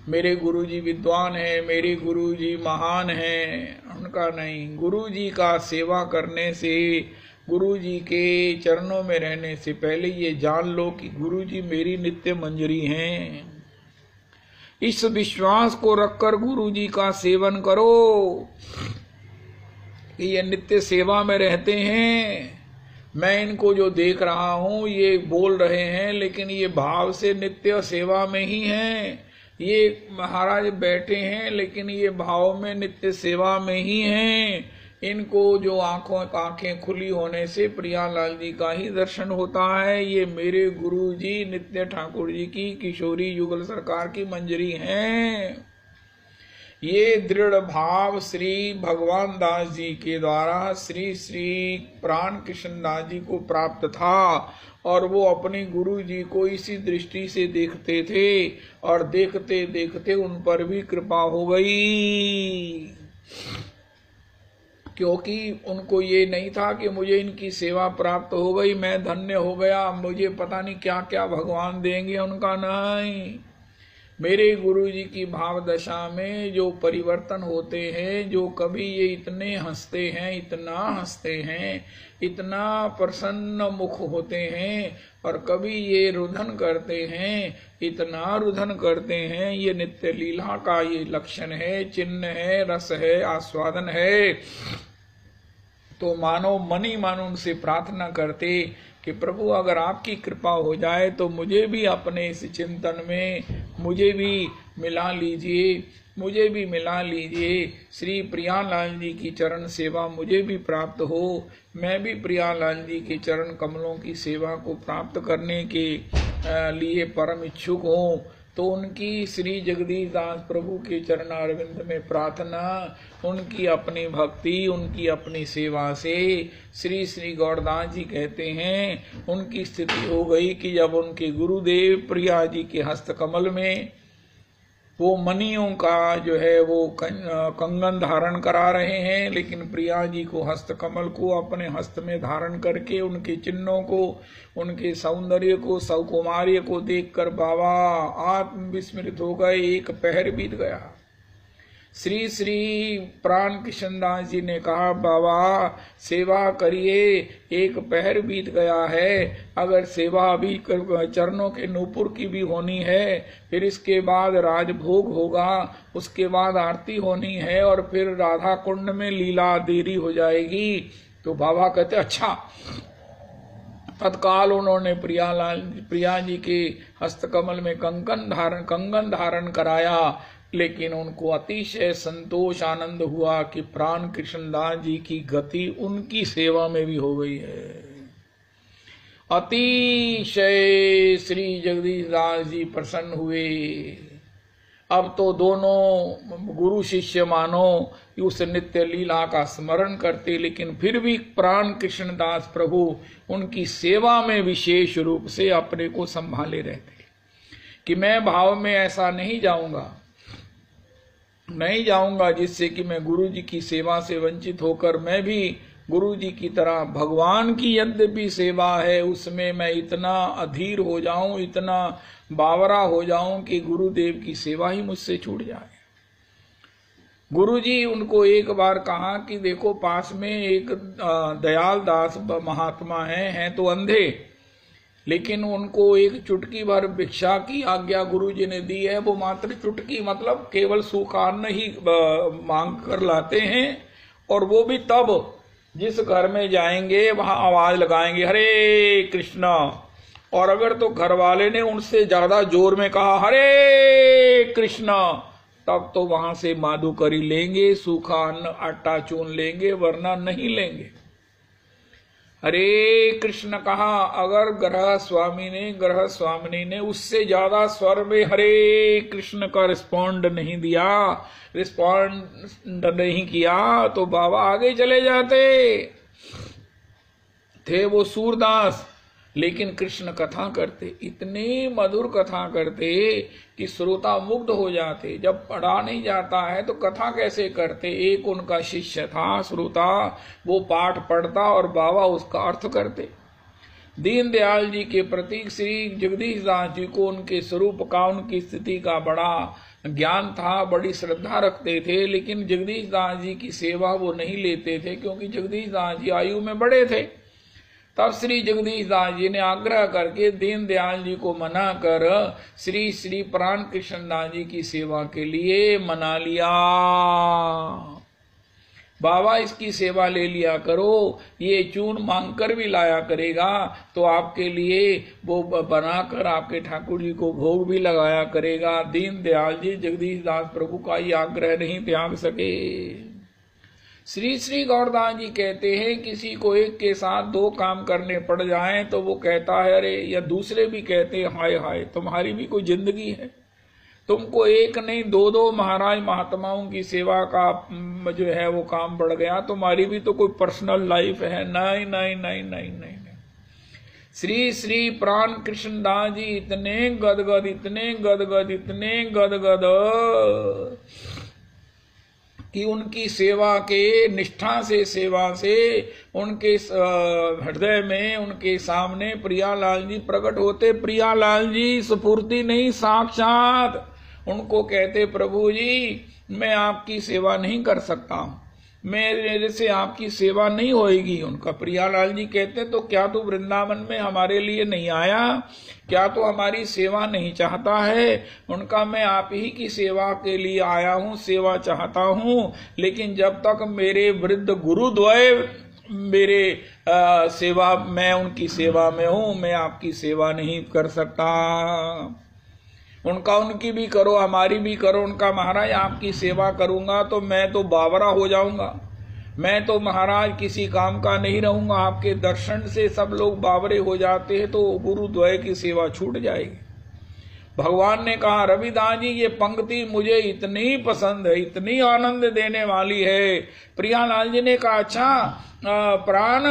मेरे गुरु जी विद्वान हैं, मेरे गुरु जी महान हैं। उनका नहीं, गुरु जी का सेवा करने से गुरु जी के चरणों में रहने से पहले ये जान लो कि गुरु जी मेरी नित्य मंजरी हैं। इस विश्वास को रखकर गुरु जी का सेवन करो कि ये नित्य सेवा में रहते हैं। मैं इनको जो देख रहा हूं ये बोल रहे हैं लेकिन ये भाव से नित्य सेवा में ही हैं। ये महाराज बैठे हैं लेकिन ये भाव में नित्य सेवा में ही हैं। इनको जो आंखें खुली होने से प्रियालाल जी का ही दर्शन होता है। ये मेरे गुरु जी नित्य ठाकुर जी की किशोरी युगल सरकार की मंजरी हैं। ये दृढ़ भाव श्री भगवान दास जी के द्वारा श्री श्री प्राण कृष्ण दास जी को प्राप्त था और वो अपने गुरु जी को इसी दृष्टि से देखते थे और देखते देखते उन पर भी कृपा हो गई, क्योंकि उनको ये नहीं था कि मुझे इनकी सेवा प्राप्त हो गई, मैं धन्य हो गया, मुझे पता नहीं क्या क्या भगवान देंगे। उनका नहीं, मेरे गुरु जी की भाव दशा में जो परिवर्तन होते हैं, जो कभी ये इतने हंसते हैं, इतना हंसते हैं, इतना प्रसन्न मुख होते हैं और कभी ये रुदन करते हैं, इतना रुदन करते हैं। ये नित्य लीला का ये लक्षण है, चिन्ह है, रस है, आस्वादन है। तो मानो मन ही मानो उनसे प्रार्थना करते कि प्रभु अगर आपकी कृपा हो जाए तो मुझे भी अपने इस चिंतन में मुझे भी मिला लीजिए, मुझे भी मिला लीजिए। श्री प्रियालाल जी की चरण सेवा मुझे भी प्राप्त हो, मैं भी प्रियालाल जी के चरण कमलों की सेवा को प्राप्त करने के लिए परम इच्छुक हूँ। तो उनकी श्री जगदीश दास प्रभु के चरणारविंद में प्रार्थना, उनकी अपनी भक्ति, उनकी अपनी सेवा से श्री श्री गौरदास जी कहते हैं उनकी स्थिति हो गई कि जब उनके गुरुदेव प्रिया जी के हस्त कमल में वो मणियों का जो है वो कंगन धारण करा रहे हैं, लेकिन प्रिया जी को हस्त कमल को अपने हस्त में धारण करके उनके चिन्हों को, उनके सौंदर्य को, सौकुमार्य को देखकर बाबा आत्म विस्मृत हो गए। एक पहर बीत गया। श्री श्री प्राण कृष्ण दास जी ने कहा बाबा सेवा करिए, एक पहर बीत गया है, अगर सेवा अभी चरणों के नूपुर की भी होनी है, फिर इसके बाद राजभोग होगा, उसके बाद आरती होनी है और फिर राधा कुंड में लीला देरी हो जाएगी। तो बाबा कहते अच्छा। तत्काल उन्होंने प्रिया जी के हस्तकमल में कंगन धारण कराया, लेकिन उनको अतिशय संतोष आनंद हुआ कि प्राण कृष्णदास जी की गति उनकी सेवा में भी हो गई है। अतिशय श्री जगदीश दास जी प्रसन्न हुए। अब तो दोनों गुरु शिष्य मानो उस नित्य लीला का स्मरण करते, लेकिन फिर भी प्राण कृष्णदास प्रभु उनकी सेवा में विशेष रूप से अपने को संभाले रहते कि मैं भाव में ऐसा नहीं जाऊंगा जिससे कि मैं गुरु जी की सेवा से वंचित होकर मैं भी गुरु जी की तरह भगवान की यद्यपि सेवा है उसमें मैं इतना अधीर हो जाऊं, इतना बावरा हो जाऊं कि गुरुदेव की सेवा ही मुझसे छूट जाए। गुरु जी उनको एक बार कहा कि देखो पास में एक दयाल दास महात्मा हैं तो अंधे, लेकिन उनको एक चुटकी भर भिक्षा की आज्ञा गुरु जी ने दी है। वो मात्र चुटकी मतलब केवल सूखा अन्न ही मांग कर लाते हैं, और वो भी तब जिस घर में जाएंगे वहां आवाज लगाएंगे हरे कृष्णा, और अगर तो घर वाले ने उनसे ज्यादा जोर में कहा हरे कृष्णा, तब तो वहां से माधुकरी लेंगे, सूखा अन्न आटा चून लेंगे, वरना नहीं लेंगे। हरे कृष्ण कहा, अगर ग्रह स्वामिनी ने उससे ज्यादा स्वर में हरे कृष्ण का रिस्पॉन्ड नहीं किया तो बाबा आगे चले जाते थे। वो सूरदास लेकिन कृष्ण कथा करते, इतनी मधुर कथा करते कि श्रोता मुग्ध हो जाते। जब पढ़ा नहीं जाता है तो कथा कैसे करते। एक उनका शिष्य था श्रोता, वो पाठ पढ़ता और बाबा उसका अर्थ करते। दीनदयाल जी के प्रतीक श्री जगदीश दास जी को उनके स्वरूप का, उनकी स्थिति का बड़ा ज्ञान था, बड़ी श्रद्धा रखते थे, लेकिन जगदीश दास जी की सेवा वो नहीं लेते थे, क्योंकि जगदीश दास जी आयु में बड़े थे तब श्री जगदीश दास जी ने आग्रह करके दीनदयाल जी को मना कर श्री श्री प्राण कृष्ण दास जी की सेवा के लिए मना लिया। बाबा इसकी सेवा ले लिया करो, ये चून मांग कर भी लाया करेगा तो आपके लिए वो बनाकर आपके ठाकुर जी को भोग भी लगाया करेगा। दीनदयाल जी जगदीश दास प्रभु का ये आग्रह नहीं त्याग सके। श्री श्री गौरदास जी कहते हैं किसी को एक के साथ दो काम करने पड़ जाएं तो वो कहता है अरे, या दूसरे भी कहते हैं हाय हाय तुम्हारी भी कोई जिंदगी है, तुमको एक नहीं दो दो महाराज महात्माओं की सेवा का जो है वो काम बढ़ गया, तुम्हारी भी तो कोई पर्सनल लाइफ है। नहीं नहीं नहीं नहीं नहीं, नहीं। श्री श्री प्राण कृष्ण दास जी इतने गदगद इतने गदगद इतने गदगद कि उनकी सेवा के निष्ठा से सेवा से उनके हृदय में उनके सामने प्रियालाल जी प्रकट होते। प्रियालाल जी स्फूर्ति नहीं साक्षात उनको कहते प्रभु जी मैं आपकी सेवा नहीं कर सकता हूं, मेरे से आपकी सेवा नहीं होएगी। उनका प्रियालाल जी कहते तो क्या तू वृंदावन में हमारे लिए नहीं आया, क्या तो हमारी सेवा नहीं चाहता है। उनका मैं आप ही की सेवा के लिए आया हूँ, सेवा चाहता हूँ, लेकिन जब तक मेरे वृद्ध गुरुद्वय मेरे सेवा मैं उनकी सेवा में हूँ मैं आपकी सेवा नहीं कर सकता। उनका उनकी भी करो हमारी भी करो। उनका महाराज आपकी सेवा करूंगा तो मैं तो बावरा हो जाऊंगा, मैं तो महाराज किसी काम का नहीं रहूंगा। आपके दर्शन से सब लोग बावरे हो जाते हैं तो गुरुद्वय की सेवा छूट जाएगी। भगवान ने कहा रविदास जी ये पंक्ति मुझे इतनी पसंद है, इतनी आनंद देने वाली है। प्रियालाल जी ने कहा अच्छा प्राण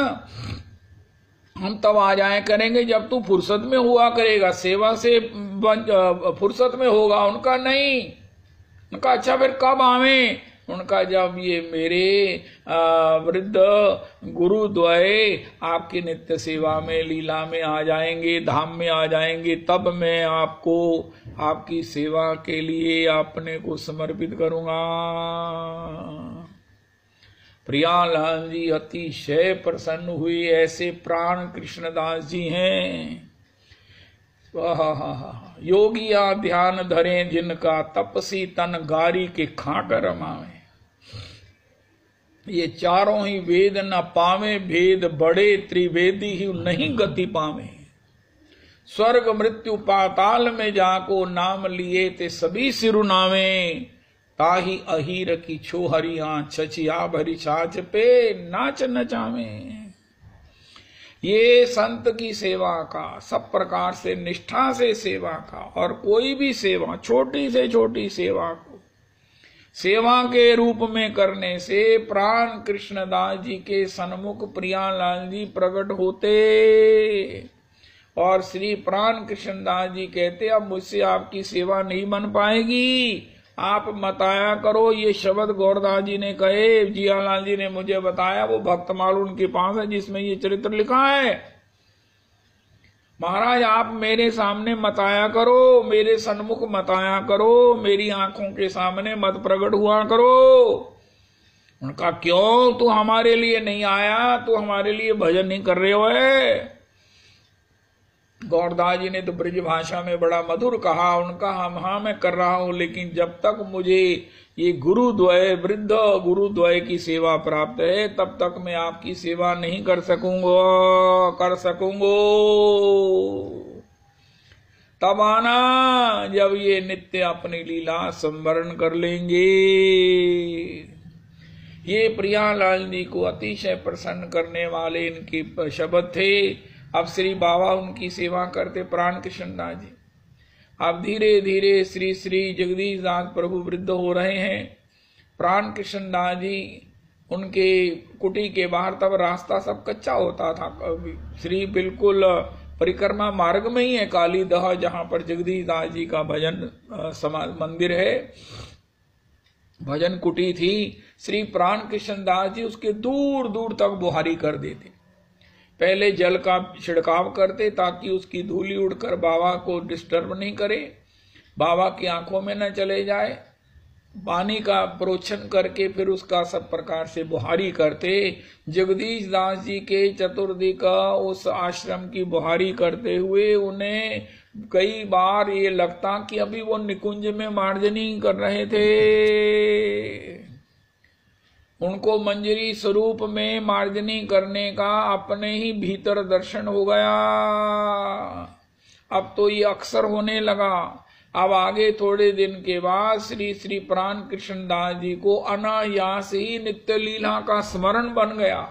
हम तब आ जाए करेंगे जब तू फुर्सत में हुआ करेगा, सेवा से फुर्सत में होगा। उनका नहीं, उनका अच्छा फिर कब आवे। उनका जब ये मेरे वृद्ध गुरुद्वय आपकी नित्य सेवा में लीला में आ जाएंगे, धाम में आ जाएंगे, तब मैं आपको आपकी सेवा के लिए अपने को समर्पित करूंगा। प्रियालाल जी अतिशय प्रसन्न हुई। ऐसे प्राण कृष्णदास जी हैं। योगिया ध्यान धरे जिनका तपसी तन गारी के खाकर रमावे। ये चारों ही वेद न पावे भेद, बड़े त्रिवेदी ही नहीं गति पावे। स्वर्ग मृत्यु पाताल में जाको नाम लिए ते सभी सिरुनावे। ताही अहीर की छोहरिया छचिया भरी छाछ पे नाच नचावे। ये संत की सेवा का सब प्रकार से निष्ठा से सेवा का, और कोई भी सेवा छोटी से छोटी सेवा को सेवा के रूप में करने से प्राण कृष्णदास जी के सन्मुख प्रियालाल जी प्रकट होते और श्री प्राण कृष्णदास जी कहते अब मुझसे आपकी सेवा नहीं बन पाएगी, आप मताया करो। ये शब्द गौरदास जी ने कहे, जियालाल जी ने मुझे बताया, वो भक्तमाल उनके पास है जिसमें ये चरित्र लिखा है। महाराज आप मेरे सामने मताया करो, मेरे सन्मुख मताया करो, मेरी आंखों के सामने मत प्रकट हुआ करो। उनका क्यों तू हमारे लिए नहीं आया, तू हमारे लिए भजन नहीं कर रहे हो है। गौरदास जी ने तो ब्रज भाषा में बड़ा मधुर कहा। उनका हाँ मैं कर रहा हूं, लेकिन जब तक मुझे ये गुरुद्वय वृद्ध गुरुद्वय की सेवा प्राप्त है तब तक मैं आपकी सेवा नहीं कर सकूंगा। तब आना जब ये नित्य अपनी लीला संवरण कर लेंगे। ये प्रियालाल जी को अतिशय प्रसन्न करने वाले इनके शब्द थे। अब श्री बाबा उनकी सेवा करते प्राण कृष्णदास जी। अब धीरे धीरे श्री श्री जगदीश दास प्रभु वृद्ध हो रहे हैं। प्राण कृष्णदास जी उनके कुटी के बाहर तब रास्ता सब कच्चा होता था। श्री बिल्कुल परिक्रमा मार्ग में ही है काली दह, जहां पर जगदीश दास जी का भजन मंदिर है, भजन कुटी थी। श्री प्राण कृष्णदास जी उसके दूर दूर तक बुहारी कर देते। पहले जल का छिड़काव करते ताकि उसकी धूली उड़कर बाबा को डिस्टर्ब नहीं करे, बाबा की आंखों में न चले जाए। पानी का प्रोक्षण करके फिर उसका सब प्रकार से बुहारी करते। जगदीश दास जी के चतुर्थी का उस आश्रम की बुहारी करते हुए उन्हें कई बार ये लगता कि अभी वो निकुंज में मार्जनी कर रहे थे। उनको मंजरी स्वरूप में मार्जनी करने का अपने ही भीतर दर्शन हो गया। अब तो ये अक्सर होने लगा। अब आगे थोड़े दिन के बाद श्री श्री प्राण कृष्ण दास जी को अनायास ही नित्य लीला का स्मरण बन गया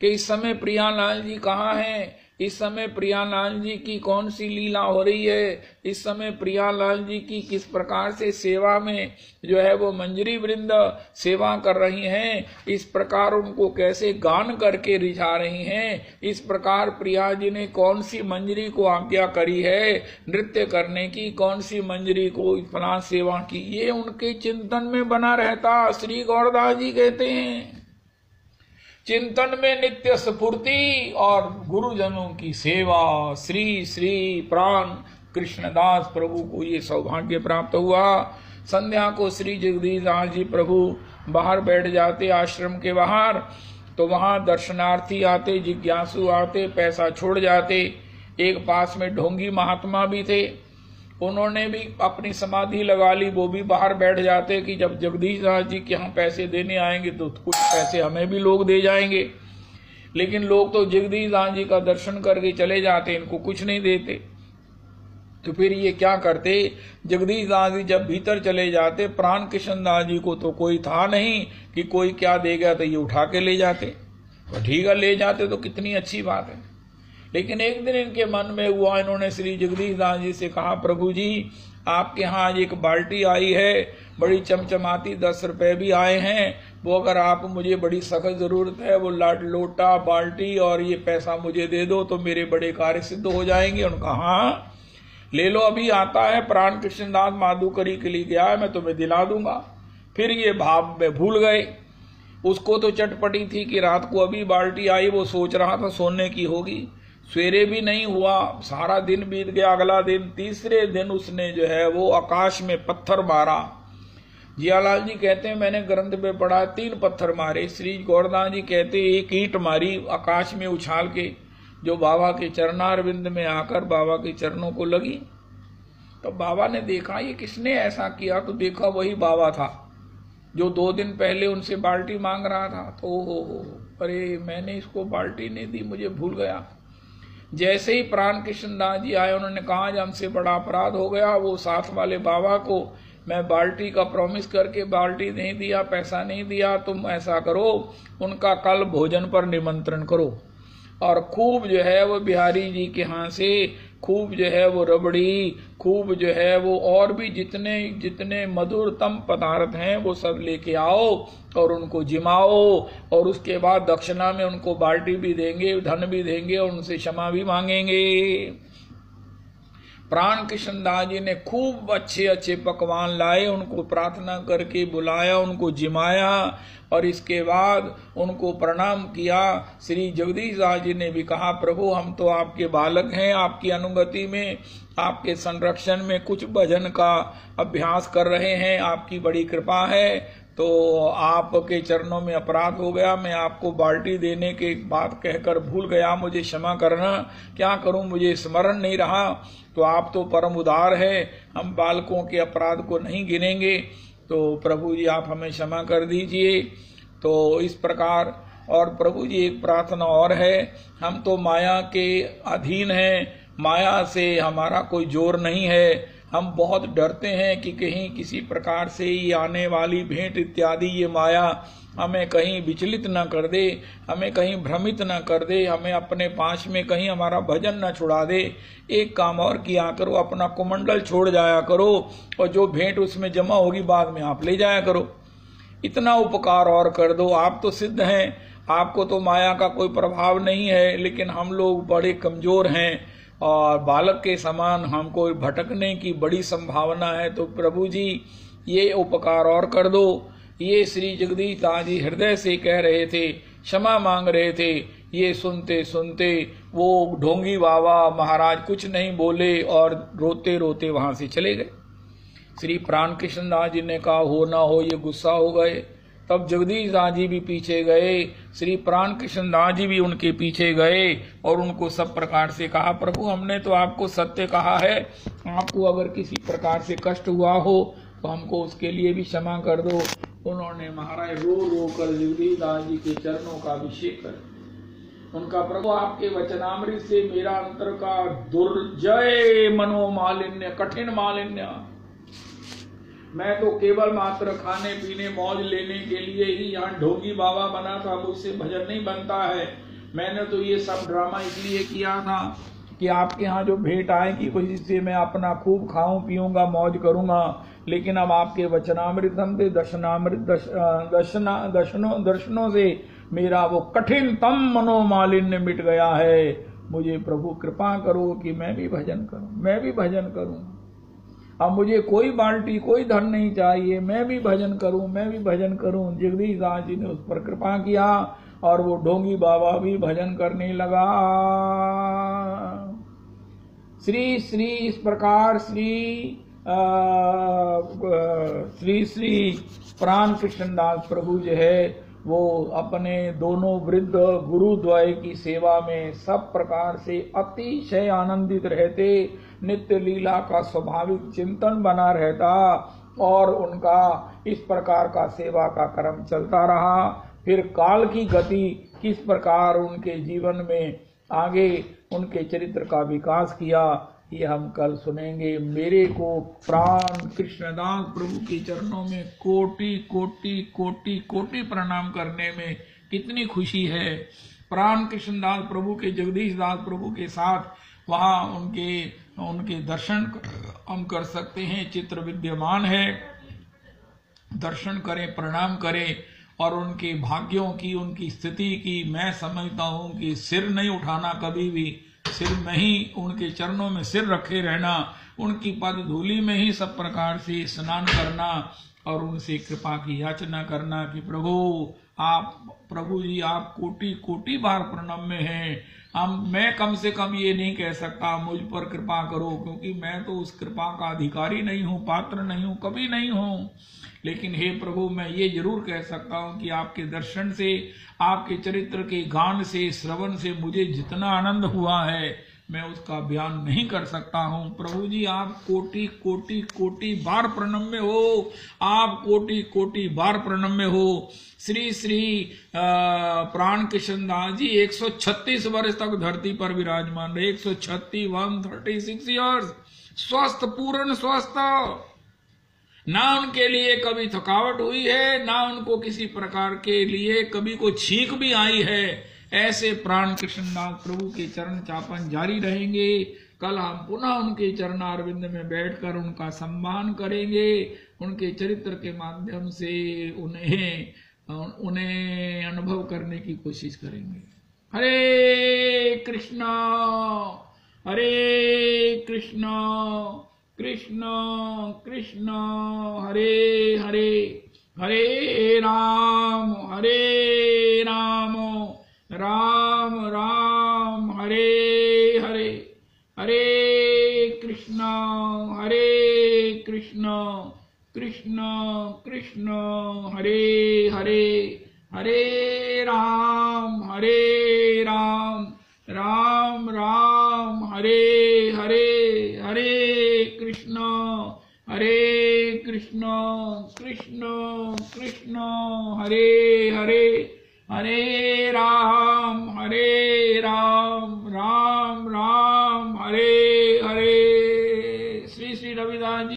कि इस समय प्रियालाल जी कहाँ हैं, इस समय प्रियालाल जी की कौन सी लीला हो रही है, इस समय प्रियालाल जी की किस प्रकार से सेवा में जो है वो मंजरी वृंद सेवा कर रही हैं, इस प्रकार उनको कैसे गान करके रिझा रही हैं, इस प्रकार प्रिया जी ने कौन सी मंजरी को आज्ञा करी है नृत्य करने की, कौन सी मंजरी को फलां सेवा की, ये उनके चिंतन में बना रहता। श्री गौरदास जी कहते हैं चिंतन में नित्य स्फूर्ति और गुरुजनों की सेवा। श्री श्री प्राण कृष्णदास प्रभु को ये सौभाग्य प्राप्त हुआ। संध्या को श्री जगदीश दास जी प्रभु बाहर बैठ जाते आश्रम के बाहर, तो वहां दर्शनार्थी आते, जिज्ञासु आते, पैसा छोड़ जाते। एक पास में ढोंगी महात्मा भी थे, उन्होंने भी अपनी समाधि लगा ली, वो भी बाहर बैठ जाते कि जब जगदीश दास जी के यहाँ पैसे देने आएंगे तो कुछ पैसे हमें भी लोग दे जाएंगे। लेकिन लोग तो जगदीश दास जी का दर्शन करके चले जाते, इनको कुछ नहीं देते। तो फिर ये क्या करते, जगदीश दास जी जब भीतर चले जाते, प्राण कृष्ण दास जी को तो कोई था नहीं कि कोई क्या देगा, तो ये उठा के ले जाते। तो ठीक है, ले जाते तो कितनी अच्छी बात है। लेकिन एक दिन इनके मन में हुआ, इन्होंने श्री जगदीश दास जी से कहा, प्रभु जी आपके यहाँ आज एक बाल्टी आई है, बड़ी चमचमाती, 10 रुपए भी आए हैं, वो अगर आप मुझे बड़ी सख्त जरूरत है, वो लोटा बाल्टी और ये पैसा मुझे दे दो तो मेरे बड़े कार्य सिद्ध हो जाएंगे। उनका हाँ ले लो, अभी आता है, प्राण कृष्णदास माधुकरी के लिए गया है, मैं तुम्हें दिला दूंगा। फिर ये भाव में भूल गए। उसको तो चटपटी थी कि रात को अभी बाल्टी आई, वो सोच रहा था सोने की होगी। सवेरे भी नहीं हुआ, सारा दिन बीत गया। अगला दिन, तीसरे दिन उसने जो है वो आकाश में पत्थर मारा। जियालाल जी कहते हैं मैंने ग्रंथ में पढ़ा 3 पत्थर मारे। श्री गौरदास जी कहते एक ईंट मारी आकाश में उछाल के, जो बाबा के चरणारविंद में आकर बाबा के चरणों को लगी। तो बाबा ने देखा ये किसने ऐसा किया, तो देखा वही बाबा था जो 2 दिन पहले उनसे बाल्टी मांग रहा था। तो अरे मैंने इसको बाल्टी नहीं दी, मुझे भूल गया। जैसे ही प्राण कृष्ण दास जी आए, उन्होंने कहा आज हमसे बड़ा अपराध हो गया, वो साथ वाले बाबा को मैं बाल्टी का प्रॉमिस करके बाल्टी नहीं दिया, पैसा नहीं दिया, तुम ऐसा करो उनका कल भोजन पर निमंत्रण करो और खूब जो है वो बिहारी जी के यहाँ से खूब जो है वो रबड़ी, खूब जो है वो और भी जितने जितने मधुरतम पदार्थ हैं वो सब लेके आओ और उनको जिमाओ, और उसके बाद दक्षिणा में उनको बाल्टी भी देंगे, धन भी देंगे और उनसे क्षमा भी मांगेंगे। प्राण कृष्ण दास जी ने खूब अच्छे अच्छे पकवान लाए, उनको प्रार्थना करके बुलाया, उनको जिमाया और इसके बाद उनको प्रणाम किया। श्री जगदीश दास जी ने भी कहा प्रभु हम तो आपके बालक हैं, आपकी अनुगति में, आपके संरक्षण में कुछ भजन का अभ्यास कर रहे हैं, आपकी बड़ी कृपा है, तो आपके चरणों में अपराध हो गया, मैं आपको बाल्टी देने के बात कहकर भूल गया, मुझे क्षमा करना, क्या करूं मुझे स्मरण नहीं रहा। तो आप तो परम उदार है, हम बालकों के अपराध को नहीं गिनेंगे, तो प्रभु जी आप हमें क्षमा कर दीजिए। तो इस प्रकार, और प्रभु जी एक प्रार्थना और है, हम तो माया के अधीन हैं, माया से हमारा कोई जोर नहीं है, हम बहुत डरते हैं कि कहीं किसी प्रकार से ये आने वाली भेंट इत्यादि ये माया हमें कहीं विचलित न कर दे, हमें कहीं भ्रमित न कर दे, हमें अपने पास में कहीं हमारा भजन न छुड़ा दे। एक काम और किया करो, अपना कुमंडल छोड़ जाया करो और जो भेंट उसमें जमा होगी बाद में आप ले जाया करो, इतना उपकार और कर दो। आप तो सिद्ध हैं, आपको तो माया का कोई प्रभाव नहीं है, लेकिन हम लोग बड़े कमजोर हैं और बालक के समान हमको भटकने की बड़ी संभावना है, तो प्रभु जी ये उपकार और कर दो। ये श्री जगदीश दास जी हृदय से कह रहे थे, क्षमा मांग रहे थे। ये सुनते सुनते वो ढोंगी बाबा महाराज कुछ नहीं बोले और रोते रोते वहां से चले गए। श्री प्राण कृष्ण दास जी ने कहा हो ना हो, ये गुस्सा हो गए। तब जगदीश दास जी भी पीछे गए, श्री प्राण कृष्ण दास जी भी उनके पीछे गए और उनको सब प्रकार से कहा, प्रभु हमने तो आपको सत्य कहा है, आपको अगर किसी प्रकार से कष्ट हुआ हो तो हमको उसके लिए भी क्षमा कर दो। उन्होंने महाराज रो रो कर जगदीश दास जी के चरणों का अभिषेक कर उनका, प्रभु आपके वचनामृत से मेरा अंतर का दुर्जय मनोमालिन्य, कठिन मालिन्य, मैं तो केवल मात्र खाने पीने मौज लेने के लिए ही यहाँ ढोंगी बाबा बना था, मुझसे भजन नहीं बनता है। मैंने तो ये सब ड्रामा इसलिए किया था कि आपके यहाँ जो भेंट आएगी उससे मैं अपना खूब खाऊं पीऊंगा मौज करूंगा, लेकिन अब आपके वचनामृतम से दर्शनों से मेरा वो कठिनतम मनोमालिन्य मिट गया है। मुझे प्रभु कृपा करो कि मैं भी भजन करूं, मैं भी भजन करूं। अब मुझे कोई बाल्टी कोई धन नहीं चाहिए, मैं भी भजन करूं, मैं भी भजन करूं। जगदीश दास जी ने उस पर कृपा किया और वो ढोंगी बाबा भी भजन करने लगा। श्री श्री इस प्रकार श्री प्राण कृष्ण दास प्रभु जो है वो अपने दोनों वृद्ध गुरुद्वय की सेवा में सब प्रकार से अतिशय आनंदित रहते। नित्य लीला का स्वाभाविक चिंतन बना रहता और उनका इस प्रकार का सेवा का कर्म चलता रहा। फिर काल की गति किस प्रकार उनके जीवन में आगे उनके चरित्र का विकास किया, ये हम कल सुनेंगे। मेरे को प्राण कृष्णदास प्रभु के चरणों में कोटि कोटि कोटि कोटि प्रणाम करने में कितनी खुशी है। प्राण कृष्णदास प्रभु के, जगदीश दास प्रभु के साथ वहाँ उनके दर्शन हम कर सकते हैं, चित्र विद्यमान है। दर्शन करें, प्रणाम करें और उनके भाग्यों की, उनकी स्थिति की मैं समझता हूं कि सिर नहीं उठाना, कभी भी सिर में ही उनके चरणों में सिर रखे रहना, उनकी पद धूलि में ही सब प्रकार से स्नान करना और उनसे कृपा की याचना करना कि प्रभु जी आप कोटि कोटि बार प्रणम्य हैं। मैं कम से कम ये नहीं कह सकता मुझ पर कृपा करो, क्योंकि मैं तो उस कृपा का अधिकारी नहीं हूँ, पात्र नहीं हूँ, कभी नहीं हूँ। लेकिन हे प्रभु मैं ये जरूर कह सकता हूँ कि आपके दर्शन से, आपके चरित्र के गान से, श्रवण से मुझे जितना आनंद हुआ है मैं उसका बयान नहीं कर सकता हूँ। प्रभु जी आप कोटि कोटि कोटि बार प्रणम्य हो, आप कोटि कोटि बार प्रणम्य हो। श्री श्री प्राण कृष्ण दास जी 136 वर्ष तक धरती पर विराजमान रहे, 136 ईयर्स, स्वस्थ, पूर्ण स्वस्थ। ना उनके लिए कभी थकावट हुई है, ना उनको किसी प्रकार के लिए कभी कोई छींक भी आई है। ऐसे प्राण कृष्णदास प्रभु के चरण चापन जारी रहेंगे। कल हम पुनः उनके चरणारविंद में बैठकर उनका सम्मान करेंगे, उनके चरित्र के माध्यम से उन्हें अनुभव करने की कोशिश करेंगे। हरे कृष्णा कृष्ण कृष्ण हरे हरे, हरे राम राम राम हरे हरे, हरे कृष्ण कृष्ण कृष्ण हरे हरे, हरे राम राम राम हरे हरे, हरे कृष्ण कृष्ण कृष्ण हरे हरे, हरे राम राम राम हरे